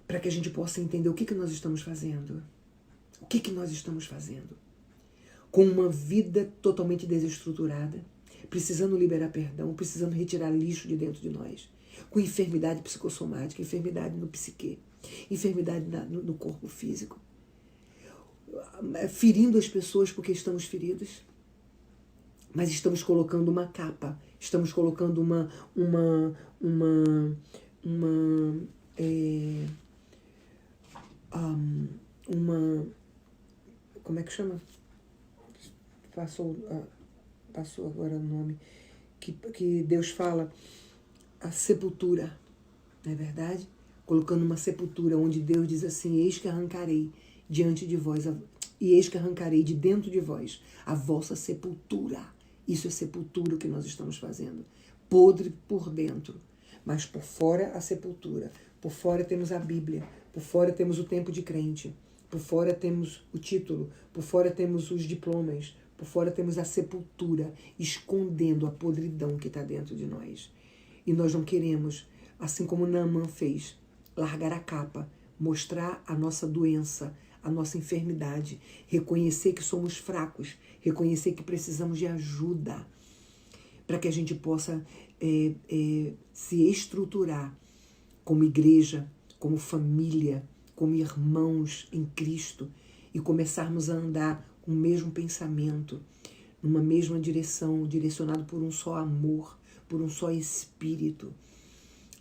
para que a gente possa entender o que nós estamos fazendo. O que nós estamos fazendo? Com uma vida totalmente desestruturada, precisando liberar perdão, precisando retirar lixo de dentro de nós, com enfermidade psicossomática, enfermidade no psique, enfermidade no corpo físico, ferindo as pessoas porque estamos feridos, mas estamos colocando uma capa, estamos colocando uma como é que chama? Passou agora o nome, que Deus fala, a sepultura, não é verdade? Colocando uma sepultura onde Deus diz assim, eis que arrancarei diante de vós, e eis que arrancarei de dentro de vós a vossa sepultura. Isso é sepultura que nós estamos fazendo, podre por dentro, mas por fora a sepultura. Por fora temos a Bíblia, por fora temos o tempo de crente, por fora temos o título, por fora temos os diplomas, por fora temos a sepultura, escondendo a podridão que está dentro de nós. E nós não queremos, assim como Naamã fez, largar a capa, mostrar a nossa doença, a nossa enfermidade, reconhecer que somos fracos, reconhecer que precisamos de ajuda, para que a gente possa se estruturar como igreja, como família, como irmãos em Cristo e começarmos a andar com o mesmo pensamento, numa mesma direção, direcionado por um só amor, por um só Espírito.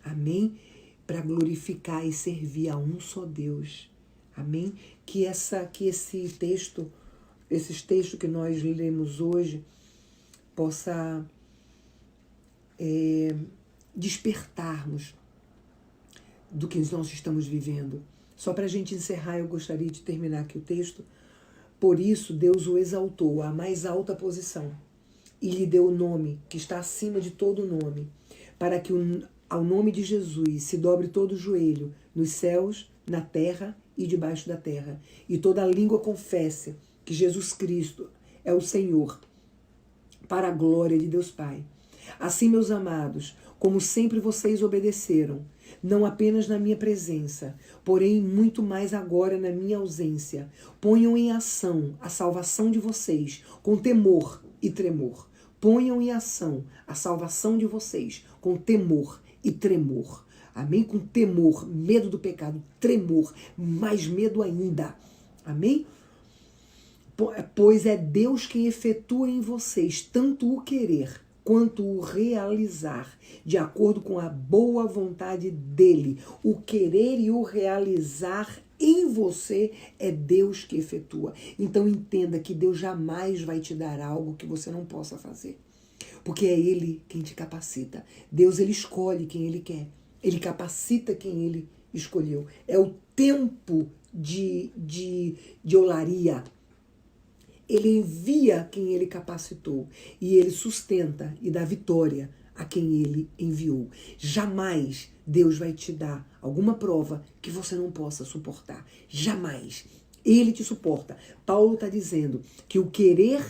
Amém? Para glorificar e servir a um só Deus. Amém? Que esses textos que nós lemos hoje, possa despertar-nos do que nós estamos vivendo. Só para a gente encerrar, eu gostaria de terminar aqui o texto. Por isso, Deus o exaltou à mais alta posição e lhe deu o nome que está acima de todo nome, para que ao nome de Jesus se dobre todo o joelho, nos céus, na terra e debaixo da terra, e toda língua confesse que Jesus Cristo é o Senhor, para a glória de Deus Pai. Assim, meus amados, como sempre vocês obedeceram, não apenas na minha presença, porém muito mais agora na minha ausência, ponham em ação a salvação de vocês com temor e tremor. Ponham em ação a salvação de vocês com temor e tremor. Amém? Com temor, medo do pecado, tremor, mais medo ainda. Amém? Pois é Deus quem efetua em vocês tanto o querer quanto o realizar, de acordo com a boa vontade dele. O querer e o realizar em você é Deus que efetua. Então entenda que Deus jamais vai te dar algo que você não possa fazer. Porque é Ele quem te capacita. Deus, Ele escolhe quem Ele quer. Ele capacita quem Ele escolheu. É o tempo de olaria. Ele envia quem Ele capacitou. E Ele sustenta e dá vitória a quem Ele enviou. Jamais Deus vai te dar alguma prova que você não possa suportar. Jamais. Ele te suporta. Paulo está dizendo que o querer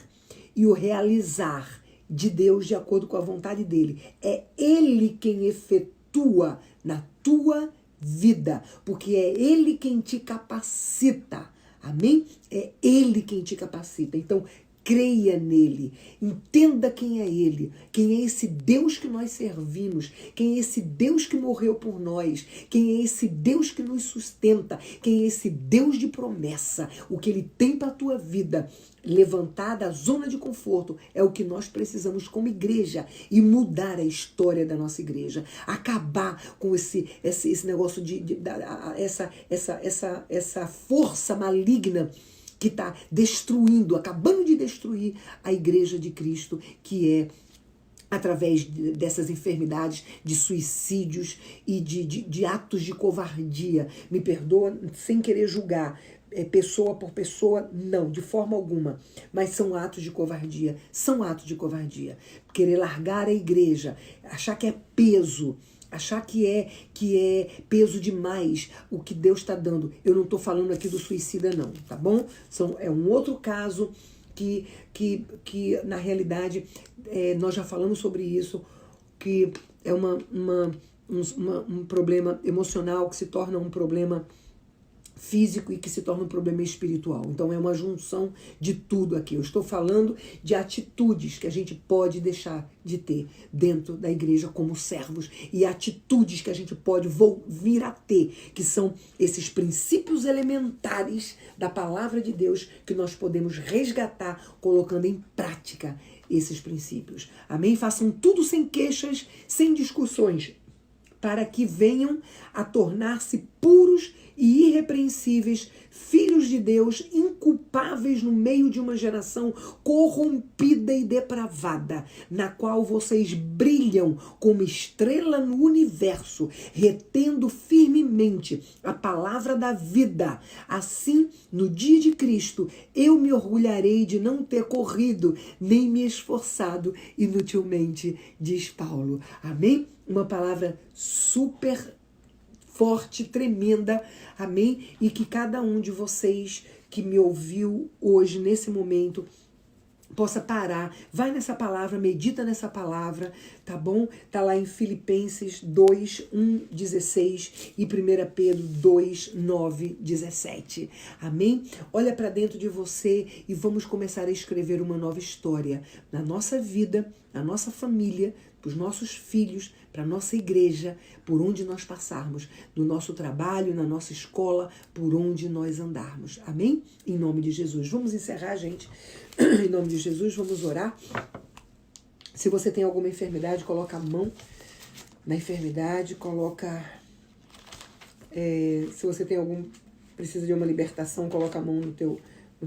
e o realizar de Deus de acordo com a vontade dele. É Ele quem efetua na tua vida, porque é Ele quem te capacita. Amém? É Ele quem te capacita. Então, creia nele, entenda quem é ele, quem é esse Deus que nós servimos, quem é esse Deus que morreu por nós, quem é esse Deus que nos sustenta, quem é esse Deus de promessa, o que ele tem para a tua vida. Levantar da zona de conforto é o que nós precisamos como igreja e mudar a história da nossa igreja, acabar com esse negócio essa força maligna que está destruindo, acabando de destruir a igreja de Cristo, que é através dessas enfermidades, de suicídios e de atos de covardia. Me perdoa, sem querer julgar, pessoa por pessoa, não, de forma alguma. Mas são atos de covardia. São atos de covardia. Querer largar a igreja, achar que é peso, achar que é peso demais o que Deus está dando. Eu não estou falando aqui do suicida, não, tá bom? É um outro caso que na realidade, nós já falamos sobre isso, que é um problema emocional que se torna um problema físico e que se torna um problema espiritual. Então é uma junção de tudo aqui. Eu estou falando de atitudes que a gente pode deixar de ter dentro da igreja como servos e atitudes que a gente pode vir a ter, que são esses princípios elementares da palavra de Deus que nós podemos resgatar colocando em prática esses princípios. Amém? Façam tudo sem queixas, sem discussões, para que venham a tornar-se puros e irrepreensíveis, filhos de Deus, inculpáveis no meio de uma geração corrompida e depravada, na qual vocês brilham como estrela no universo, retendo firmemente a palavra da vida. Assim, no dia de Cristo, eu me orgulharei de não ter corrido, nem me esforçado inutilmente, diz Paulo. Amém? Uma palavra super forte, tremenda, amém? E que cada um de vocês que me ouviu hoje, nesse momento, possa parar, vai nessa palavra, medita nessa palavra, tá bom? Tá lá em Filipenses 2, 1, 16 e 1 Pedro 2, 9, 17. Amém? Olha para dentro de você e vamos começar a escrever uma nova história na nossa vida, na nossa família, para os nossos filhos, para a nossa igreja, por onde nós passarmos, no nosso trabalho, na nossa escola, por onde nós andarmos. Amém? Em nome de Jesus. Vamos encerrar, gente. Em nome de Jesus, vamos orar. Se você tem alguma enfermidade, coloca a mão na enfermidade, se você tem precisa de uma libertação, coloca a mão no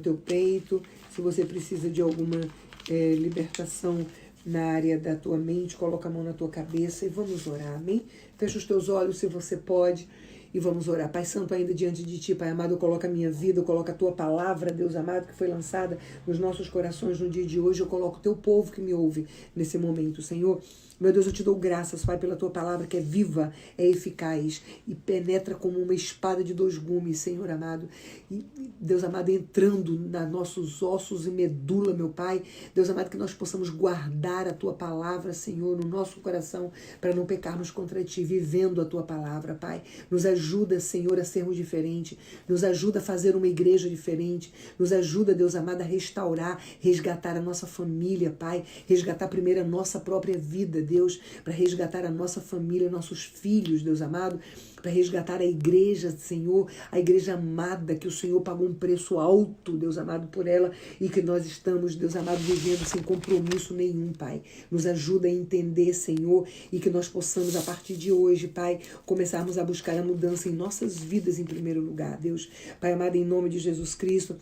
teu peito. Se você precisa de alguma libertação na área da tua mente, coloca a mão na tua cabeça e vamos orar, amém? Fecha os teus olhos se você pode e vamos orar. Pai Santo, ainda diante de Ti, Pai amado, eu coloco a minha vida, eu coloco a Tua palavra, Deus amado, que foi lançada nos nossos corações no dia de hoje, eu coloco o Teu povo que me ouve nesse momento, Senhor. Meu Deus, eu te dou graças, Pai, pela Tua palavra que é viva, é eficaz e penetra como uma espada de 2 gumes, Senhor amado. E, Deus amado, entrando nos nossos ossos e medula, meu Pai. Deus amado, que nós possamos guardar a Tua palavra, Senhor, no nosso coração, para não pecarmos contra Ti, vivendo a Tua palavra, Pai. Nos ajuda, Senhor, a sermos diferentes. Nos ajuda a fazer uma igreja diferente. Nos ajuda, Deus amado, a restaurar, resgatar a nossa família, Pai. Resgatar primeiro a nossa própria vida, Deus, para resgatar a nossa família, nossos filhos, Deus amado, para para resgatar a igreja, Senhor, a igreja amada, que o Senhor pagou um preço alto, Deus amado, por ela, e que nós estamos, Deus amado, vivendo sem compromisso nenhum, Pai. Nos ajuda a entender, Senhor, e que nós possamos, a partir de hoje, Pai, começarmos a buscar a mudança em nossas vidas em primeiro lugar, Deus. Pai amado, em nome de Jesus Cristo,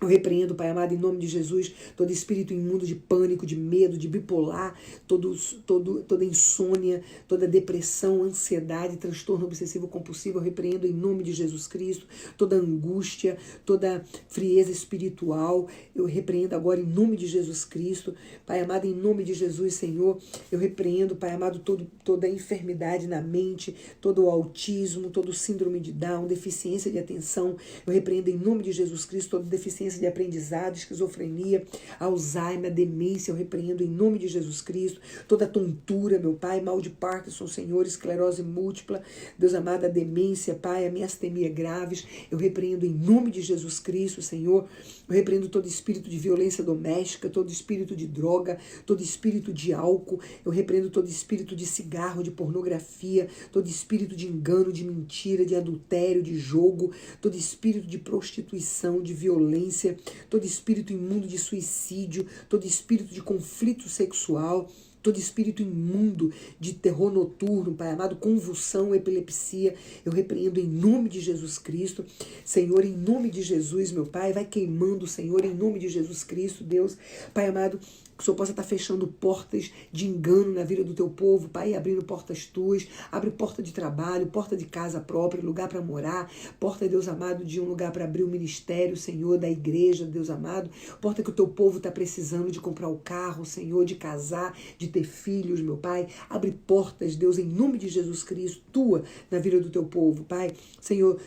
eu repreendo, Pai amado, em nome de Jesus, todo espírito imundo de pânico, de medo, de bipolar, toda insônia, toda depressão, ansiedade, transtorno obsessivo compulsivo, eu repreendo em nome de Jesus Cristo, toda angústia, toda frieza espiritual, eu repreendo agora em nome de Jesus Cristo. Pai amado, em nome de Jesus, Senhor, eu repreendo, Pai amado, toda enfermidade na mente, todo o autismo, todo síndrome de Down, deficiência de atenção, eu repreendo em nome de Jesus Cristo, toda deficiência de aprendizado, esquizofrenia, Alzheimer, demência, eu repreendo em nome de Jesus Cristo, toda tontura, meu Pai, mal de Parkinson, Senhor, esclerose múltipla, Deus amado, a demência, Pai, a miastenia graves, eu repreendo em nome de Jesus Cristo, Senhor, eu repreendo todo espírito de violência doméstica, todo espírito de droga, todo espírito de álcool, eu repreendo todo espírito de cigarro, de pornografia, todo espírito de engano, de mentira, de adultério, de jogo, todo espírito de prostituição, de violência, todo espírito imundo de suicídio, todo espírito de conflito sexual, todo espírito imundo de terror noturno, Pai amado, convulsão, epilepsia, eu repreendo em nome de Jesus Cristo. Senhor, em nome de Jesus, meu Pai, vai queimando, Senhor, em nome de Jesus Cristo, Deus, Pai amado, que o Senhor possa estar fechando portas de engano na vida do teu povo, Pai, abrindo portas tuas, abre porta de trabalho, porta de casa própria, lugar para morar, porta, Deus amado, de um lugar para abrir o ministério, Senhor, da igreja, Deus amado, porta que o teu povo está precisando de comprar o carro, Senhor, de casar, de ter filhos, meu Pai, abre portas, Deus, em nome de Jesus Cristo, tua, na vida do teu povo, Pai, Senhor,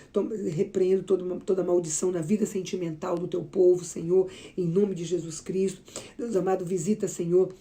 repreendo toda maldição na vida sentimental do teu povo, Senhor, em nome de Jesus Cristo, Deus amado, visita, Senhor,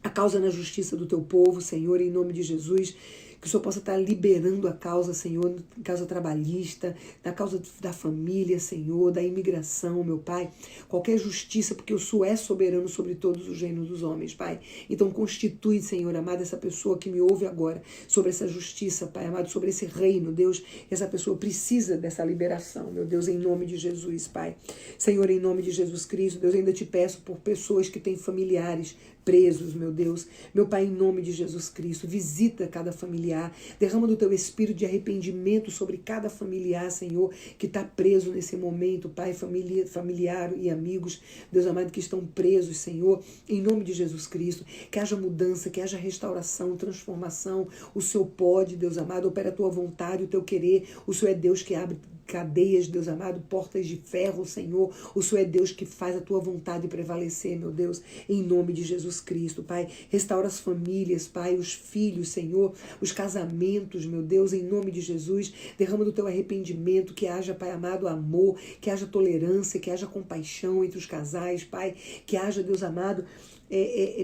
a causa na justiça do teu povo, Senhor, em nome de Jesus, que o Senhor possa estar liberando a causa, Senhor, causa trabalhista, da causa da família, Senhor, da imigração, meu Pai, qualquer justiça, porque o Senhor é soberano sobre todos os reinos dos homens, Pai. Então constitui, Senhor, amado, essa pessoa que me ouve agora, sobre essa justiça, Pai amado, sobre esse reino, Deus, essa pessoa precisa dessa liberação, meu Deus, em nome de Jesus, Pai. Senhor, em nome de Jesus Cristo, Deus, ainda te peço por pessoas que têm familiares presos, meu Deus, meu Pai, em nome de Jesus Cristo, visita cada familiar, derrama do teu espírito de arrependimento sobre cada familiar, Senhor, que está preso nesse momento, Pai, familiar e amigos, Deus amado, que estão presos, Senhor, em nome de Jesus Cristo, que haja mudança, que haja restauração, transformação, o Senhor pode, Deus amado, opera a tua vontade, o teu querer, o Senhor é Deus que abre cadeias, Deus amado, portas de ferro, Senhor, o Senhor é Deus que faz a tua vontade prevalecer, meu Deus, em nome de Jesus Cristo, Pai, restaura as famílias, Pai, os filhos, Senhor, os casamentos, meu Deus, em nome de Jesus, derrama do teu arrependimento, que haja, Pai amado, amor, que haja tolerância, que haja compaixão entre os casais, Pai, que haja, Deus amado,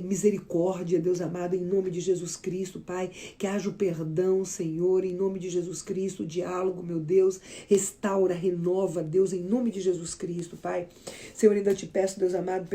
misericórdia, Deus amado, em nome de Jesus Cristo, Pai, que haja o perdão, Senhor, em nome de Jesus Cristo, o diálogo, meu Deus, restaura, renova, Deus, em nome de Jesus Cristo, Pai. Senhor, ainda te peço, Deus amado,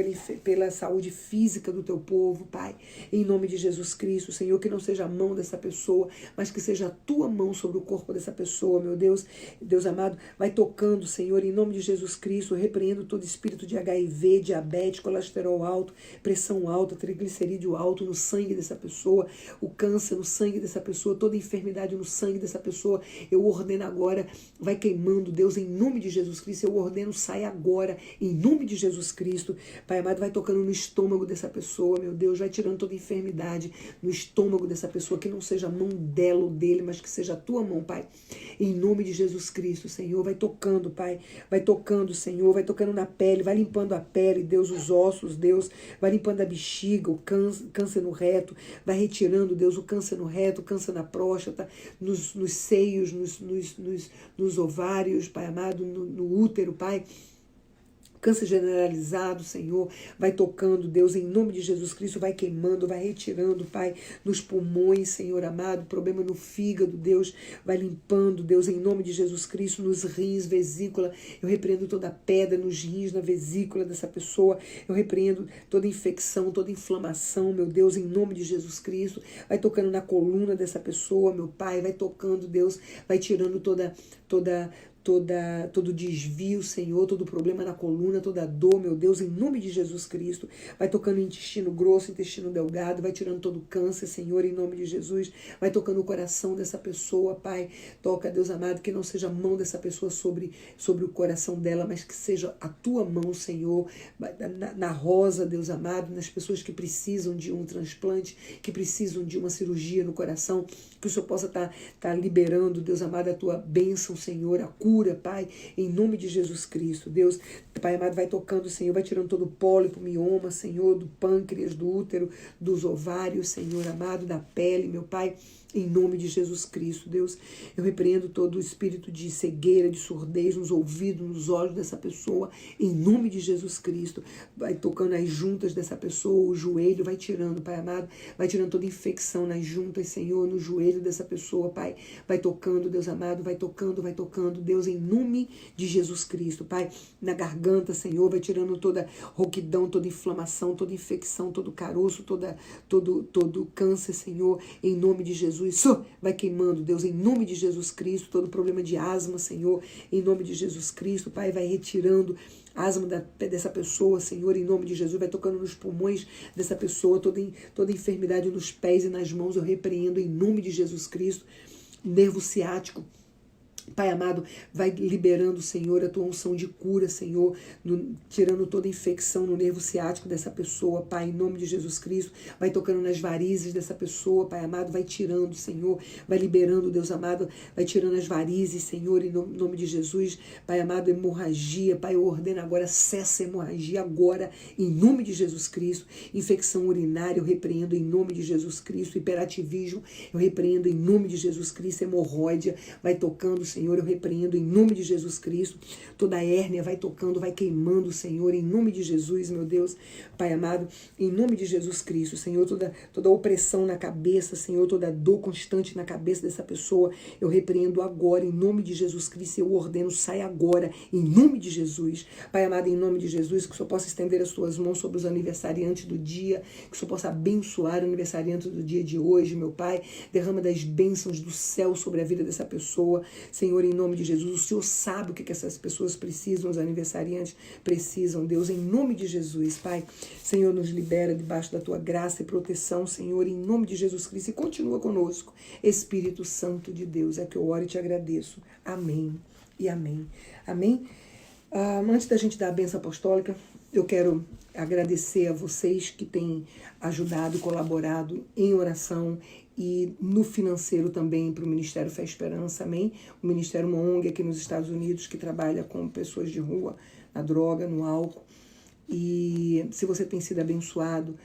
pela saúde física do teu povo, Pai, em nome de Jesus Cristo, Senhor, que não seja a mão dessa pessoa, mas que seja a tua mão sobre o corpo dessa pessoa, meu Deus, Deus amado, vai tocando, Senhor, em nome de Jesus Cristo, repreendo todo espírito de HIV, diabetes, colesterol alto, pressão alta, triglicerídeo alto no sangue dessa pessoa, o câncer no sangue dessa pessoa, toda enfermidade no sangue dessa pessoa, eu ordeno agora, vai queimando, Deus, em nome de Jesus Cristo, eu ordeno, sai agora, em nome de Jesus Cristo, Pai amado, vai tocando no estômago dessa pessoa, meu Deus, vai tirando toda enfermidade no estômago dessa pessoa, que não seja a mão dela ou dele, mas que seja a tua mão, Pai, em nome de Jesus Cristo, Senhor, vai tocando, Pai, vai tocando, Senhor, vai tocando na pele, vai limpando a pele, Deus, os ossos, Deus, vai limpando a bexiga, o câncer no reto, vai retirando, Deus, o câncer no reto, o câncer na próstata, nos seios, nos ovários, Pai amado, no útero, Pai, câncer generalizado, Senhor, vai tocando, Deus, em nome de Jesus Cristo, vai queimando, vai retirando, Pai, nos pulmões, Senhor amado, problema no fígado, Deus, vai limpando, Deus, em nome de Jesus Cristo, nos rins, vesícula, eu repreendo toda pedra nos rins, na vesícula dessa pessoa, eu repreendo toda infecção, toda inflamação, meu Deus, em nome de Jesus Cristo, vai tocando na coluna dessa pessoa, meu Pai, vai tocando, Deus, vai tirando todo desvio, Senhor, todo problema na coluna, toda dor, meu Deus, em nome de Jesus Cristo, vai tocando o intestino grosso, intestino delgado, vai tirando todo câncer, Senhor, em nome de Jesus, vai tocando o coração dessa pessoa, Pai, toca, Deus amado, que não seja a mão dessa pessoa sobre o coração dela, mas que seja a tua mão, Senhor, na Rosa, Deus amado, nas pessoas que precisam de um transplante, que precisam de uma cirurgia no coração, que o Senhor possa estar liberando, Deus amado, a tua bênção, Senhor, a cura, Pai, em nome de Jesus Cristo. Deus, Pai amado, vai tocando, Senhor, vai tirando todo o pólipo, mioma, Senhor, do pâncreas, do útero, dos ovários, Senhor amado, da pele, meu Pai, em nome de Jesus Cristo, Deus, eu repreendo todo o espírito de cegueira, de surdez nos ouvidos, nos olhos dessa pessoa, em nome de Jesus Cristo, vai tocando as juntas dessa pessoa, o joelho, vai tirando, Pai amado, vai tirando toda infecção nas juntas, Senhor, no joelho dessa pessoa, Pai, vai tocando, Deus amado, vai tocando, Deus, em nome de Jesus Cristo, Pai, na garganta, Senhor, vai tirando toda rouquidão, toda inflamação, toda infecção, todo caroço, todo câncer, Senhor, em nome de Jesus, vai queimando, Deus, em nome de Jesus Cristo, todo problema de asma, Senhor, em nome de Jesus Cristo, Pai, vai retirando a asma dessa pessoa, Senhor, em nome de Jesus, vai tocando nos pulmões dessa pessoa, toda enfermidade nos pés e nas mãos, eu repreendo em nome de Jesus Cristo, nervo ciático, Pai amado, vai liberando, Senhor, a tua unção de cura, Senhor, tirando toda infecção no nervo ciático dessa pessoa, Pai, em nome de Jesus Cristo, vai tocando nas varizes dessa pessoa, Pai amado, vai tirando, Senhor, vai liberando, Deus amado, vai tirando as varizes, Senhor, em nome de Jesus, Pai amado, hemorragia, Pai, eu ordeno agora, cessa a hemorragia agora, em nome de Jesus Cristo, infecção urinária, eu repreendo em nome de Jesus Cristo, hiperativismo, eu repreendo em nome de Jesus Cristo, hemorroide, vai tocando, Senhor, eu repreendo em nome de Jesus Cristo, toda a hérnia vai tocando, vai queimando, Senhor, em nome de Jesus, meu Deus, Pai amado, em nome de Jesus Cristo, Senhor, toda opressão na cabeça, Senhor, toda dor constante na cabeça dessa pessoa, eu repreendo agora, em nome de Jesus Cristo, eu ordeno, sai agora, em nome de Jesus, Pai amado, em nome de Jesus, que o Senhor possa estender as tuas mãos sobre os aniversariantes do dia, que o Senhor possa abençoar o aniversariante do dia de hoje, meu Pai, derrama das bênçãos do céu sobre a vida dessa pessoa, Senhor, em nome de Jesus, o Senhor sabe o que essas pessoas precisam, os aniversariantes precisam, Deus, em nome de Jesus, Pai. Senhor, nos libera debaixo da tua graça e proteção, Senhor, em nome de Jesus Cristo, e continua conosco, Espírito Santo de Deus, é que eu oro e te agradeço. Amém e amém. Amém? Antes da gente dar a bênção apostólica, eu quero agradecer a vocês que têm ajudado, colaborado em oração e no financeiro também para o Ministério Fé e Esperança, amém? O Ministério, uma ONG aqui nos Estados Unidos que trabalha com pessoas de rua, na droga, no álcool. E se você tem sido abençoado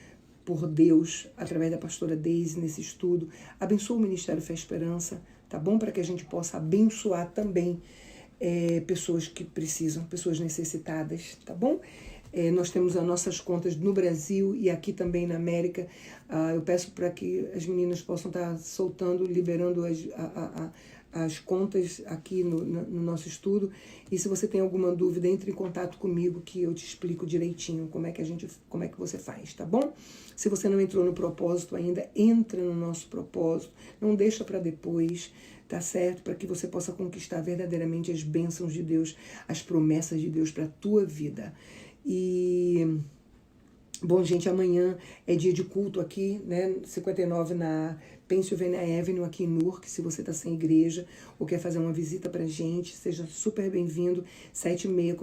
por Deus através da pastora Deise nesse estudo, abençoa o Ministério Fé e Esperança, tá bom? Para que a gente possa abençoar também pessoas que precisam, pessoas necessitadas, tá bom? Nós temos as nossas contas no Brasil e aqui também na América. Eu peço para que as meninas possam estar soltando, liberando as contas aqui no nosso estudo. E se você tem alguma dúvida, entre em contato comigo que eu te explico direitinho como é que você faz, tá bom? Se você não entrou no propósito ainda, entra no nosso propósito. Não deixa para depois, tá certo? Para que você possa conquistar verdadeiramente as bênçãos de Deus, as promessas de Deus para a tua vida. E, bom, gente, amanhã é dia de culto aqui, né, 59 na Pennsylvania Avenue, aqui em Newark. Se você está sem igreja ou quer fazer uma visita pra gente, seja super bem-vindo. 7h30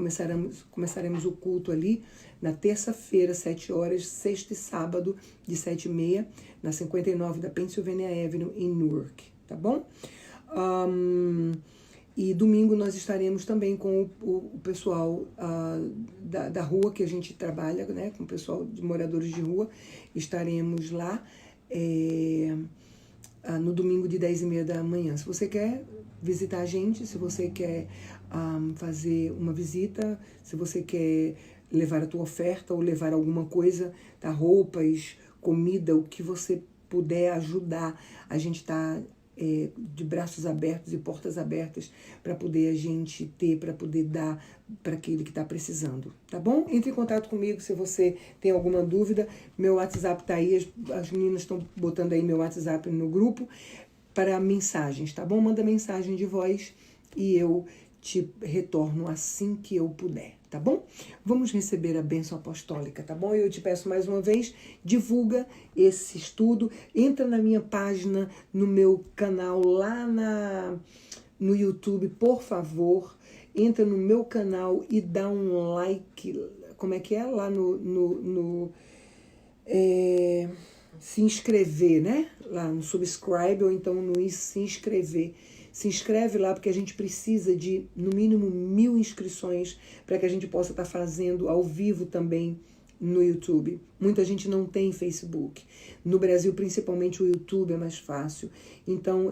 começaremos o culto ali, na terça-feira, 7 horas, sexta e sábado, de 7h30, na 59 da Pennsylvania Avenue, em Newark, tá bom? E domingo nós estaremos também com o pessoal da rua que a gente trabalha, né, com o pessoal de moradores de rua. Estaremos lá no domingo de 10h30 da manhã. Se você quer visitar a gente, se você quer fazer uma visita, se você quer levar a tua oferta ou levar alguma coisa, tá? Roupas, comida, o que você puder ajudar, a gente tá de braços abertos e portas abertas para poder a gente ter, para poder dar para aquele que está precisando, tá bom? Entre em contato comigo se você tem alguma dúvida. Meu WhatsApp tá aí, as meninas estão botando aí meu WhatsApp no grupo para mensagens, tá bom? Manda mensagem de voz e eu te retorno assim que eu puder, tá bom? Vamos receber a bênção apostólica, tá bom? Eu te peço mais uma vez, divulga esse estudo, entra na minha página, no meu canal lá no YouTube, por favor, entra no meu canal e dá um like, como é que é? Lá se inscrever, né? Lá no subscribe ou então no se inscrever. Se inscreve lá porque a gente precisa de, no mínimo, 1000 inscrições para que a gente possa estar fazendo ao vivo também no YouTube. Muita gente não tem Facebook. No Brasil, principalmente, o YouTube é mais fácil. Então,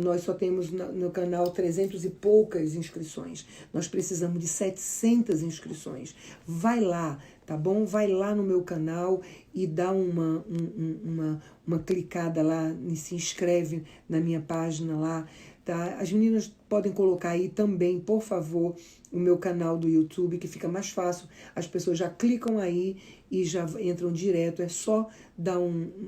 nós só temos no canal 300 e poucas inscrições. Nós precisamos de 700 inscrições. Vai lá, tá bom? Vai lá no meu canal e dá uma clicada lá e se inscreve na minha página lá. Tá? As meninas podem colocar aí também, por favor, o meu canal do YouTube, que fica mais fácil. As pessoas já clicam aí e já entram direto. É só dar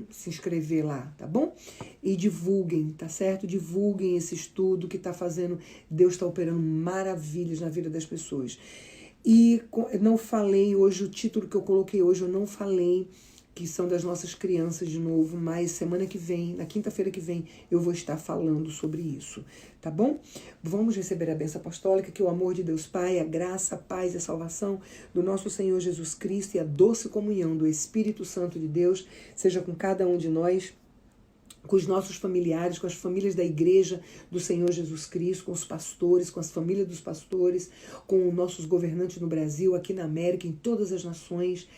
se inscrever lá, tá bom? E divulguem, tá certo? Divulguem esse estudo que tá fazendo. Deus está operando maravilhas na vida das pessoas. E não falei hoje, o título que eu coloquei hoje, eu não falei, que são das nossas crianças de novo, mas semana que vem, na quinta-feira que vem, eu vou estar falando sobre isso, tá bom? Vamos receber a bênção apostólica, que o amor de Deus Pai, a graça, a paz e a salvação do nosso Senhor Jesus Cristo e a doce comunhão do Espírito Santo de Deus seja com cada um de nós, com os nossos familiares, com as famílias da igreja do Senhor Jesus Cristo, com os pastores, com as famílias dos pastores, com os nossos governantes no Brasil, aqui na América, em todas as nações,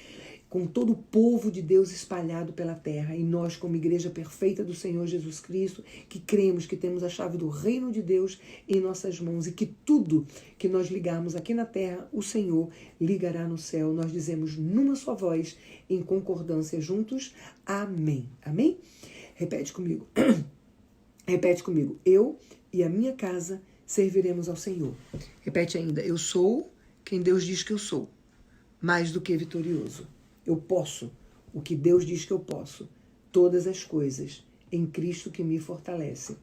com todo o povo de Deus espalhado pela terra. E nós, como igreja perfeita do Senhor Jesus Cristo, que cremos que temos a chave do reino de Deus em nossas mãos e que tudo que nós ligarmos aqui na terra, o Senhor ligará no céu. Nós dizemos numa só voz, em concordância juntos, amém. Amém? Repete comigo. Repete comigo. Eu e a minha casa serviremos ao Senhor. Repete ainda. Eu sou quem Deus diz que eu sou, mais do que vitorioso. Eu posso o que Deus diz que eu posso, todas as coisas em Cristo que me fortalece.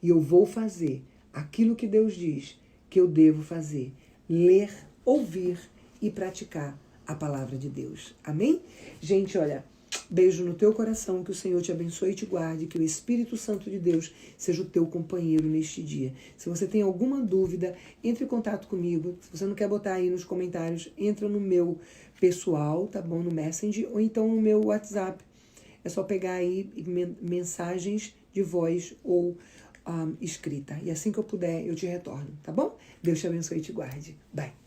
E eu vou fazer aquilo que Deus diz que eu devo fazer, ler, ouvir e praticar a palavra de Deus. Amém? Gente, olha, beijo no teu coração, que o Senhor te abençoe e te guarde, que o Espírito Santo de Deus seja o teu companheiro neste dia. Se você tem alguma dúvida, entre em contato comigo. Se você não quer botar aí nos comentários, entra no meu pessoal, tá bom? No Messenger, ou então no meu WhatsApp. É só pegar aí mensagens de voz ou escrita. E assim que eu puder, eu te retorno, tá bom? Deus te abençoe e te guarde. Bye.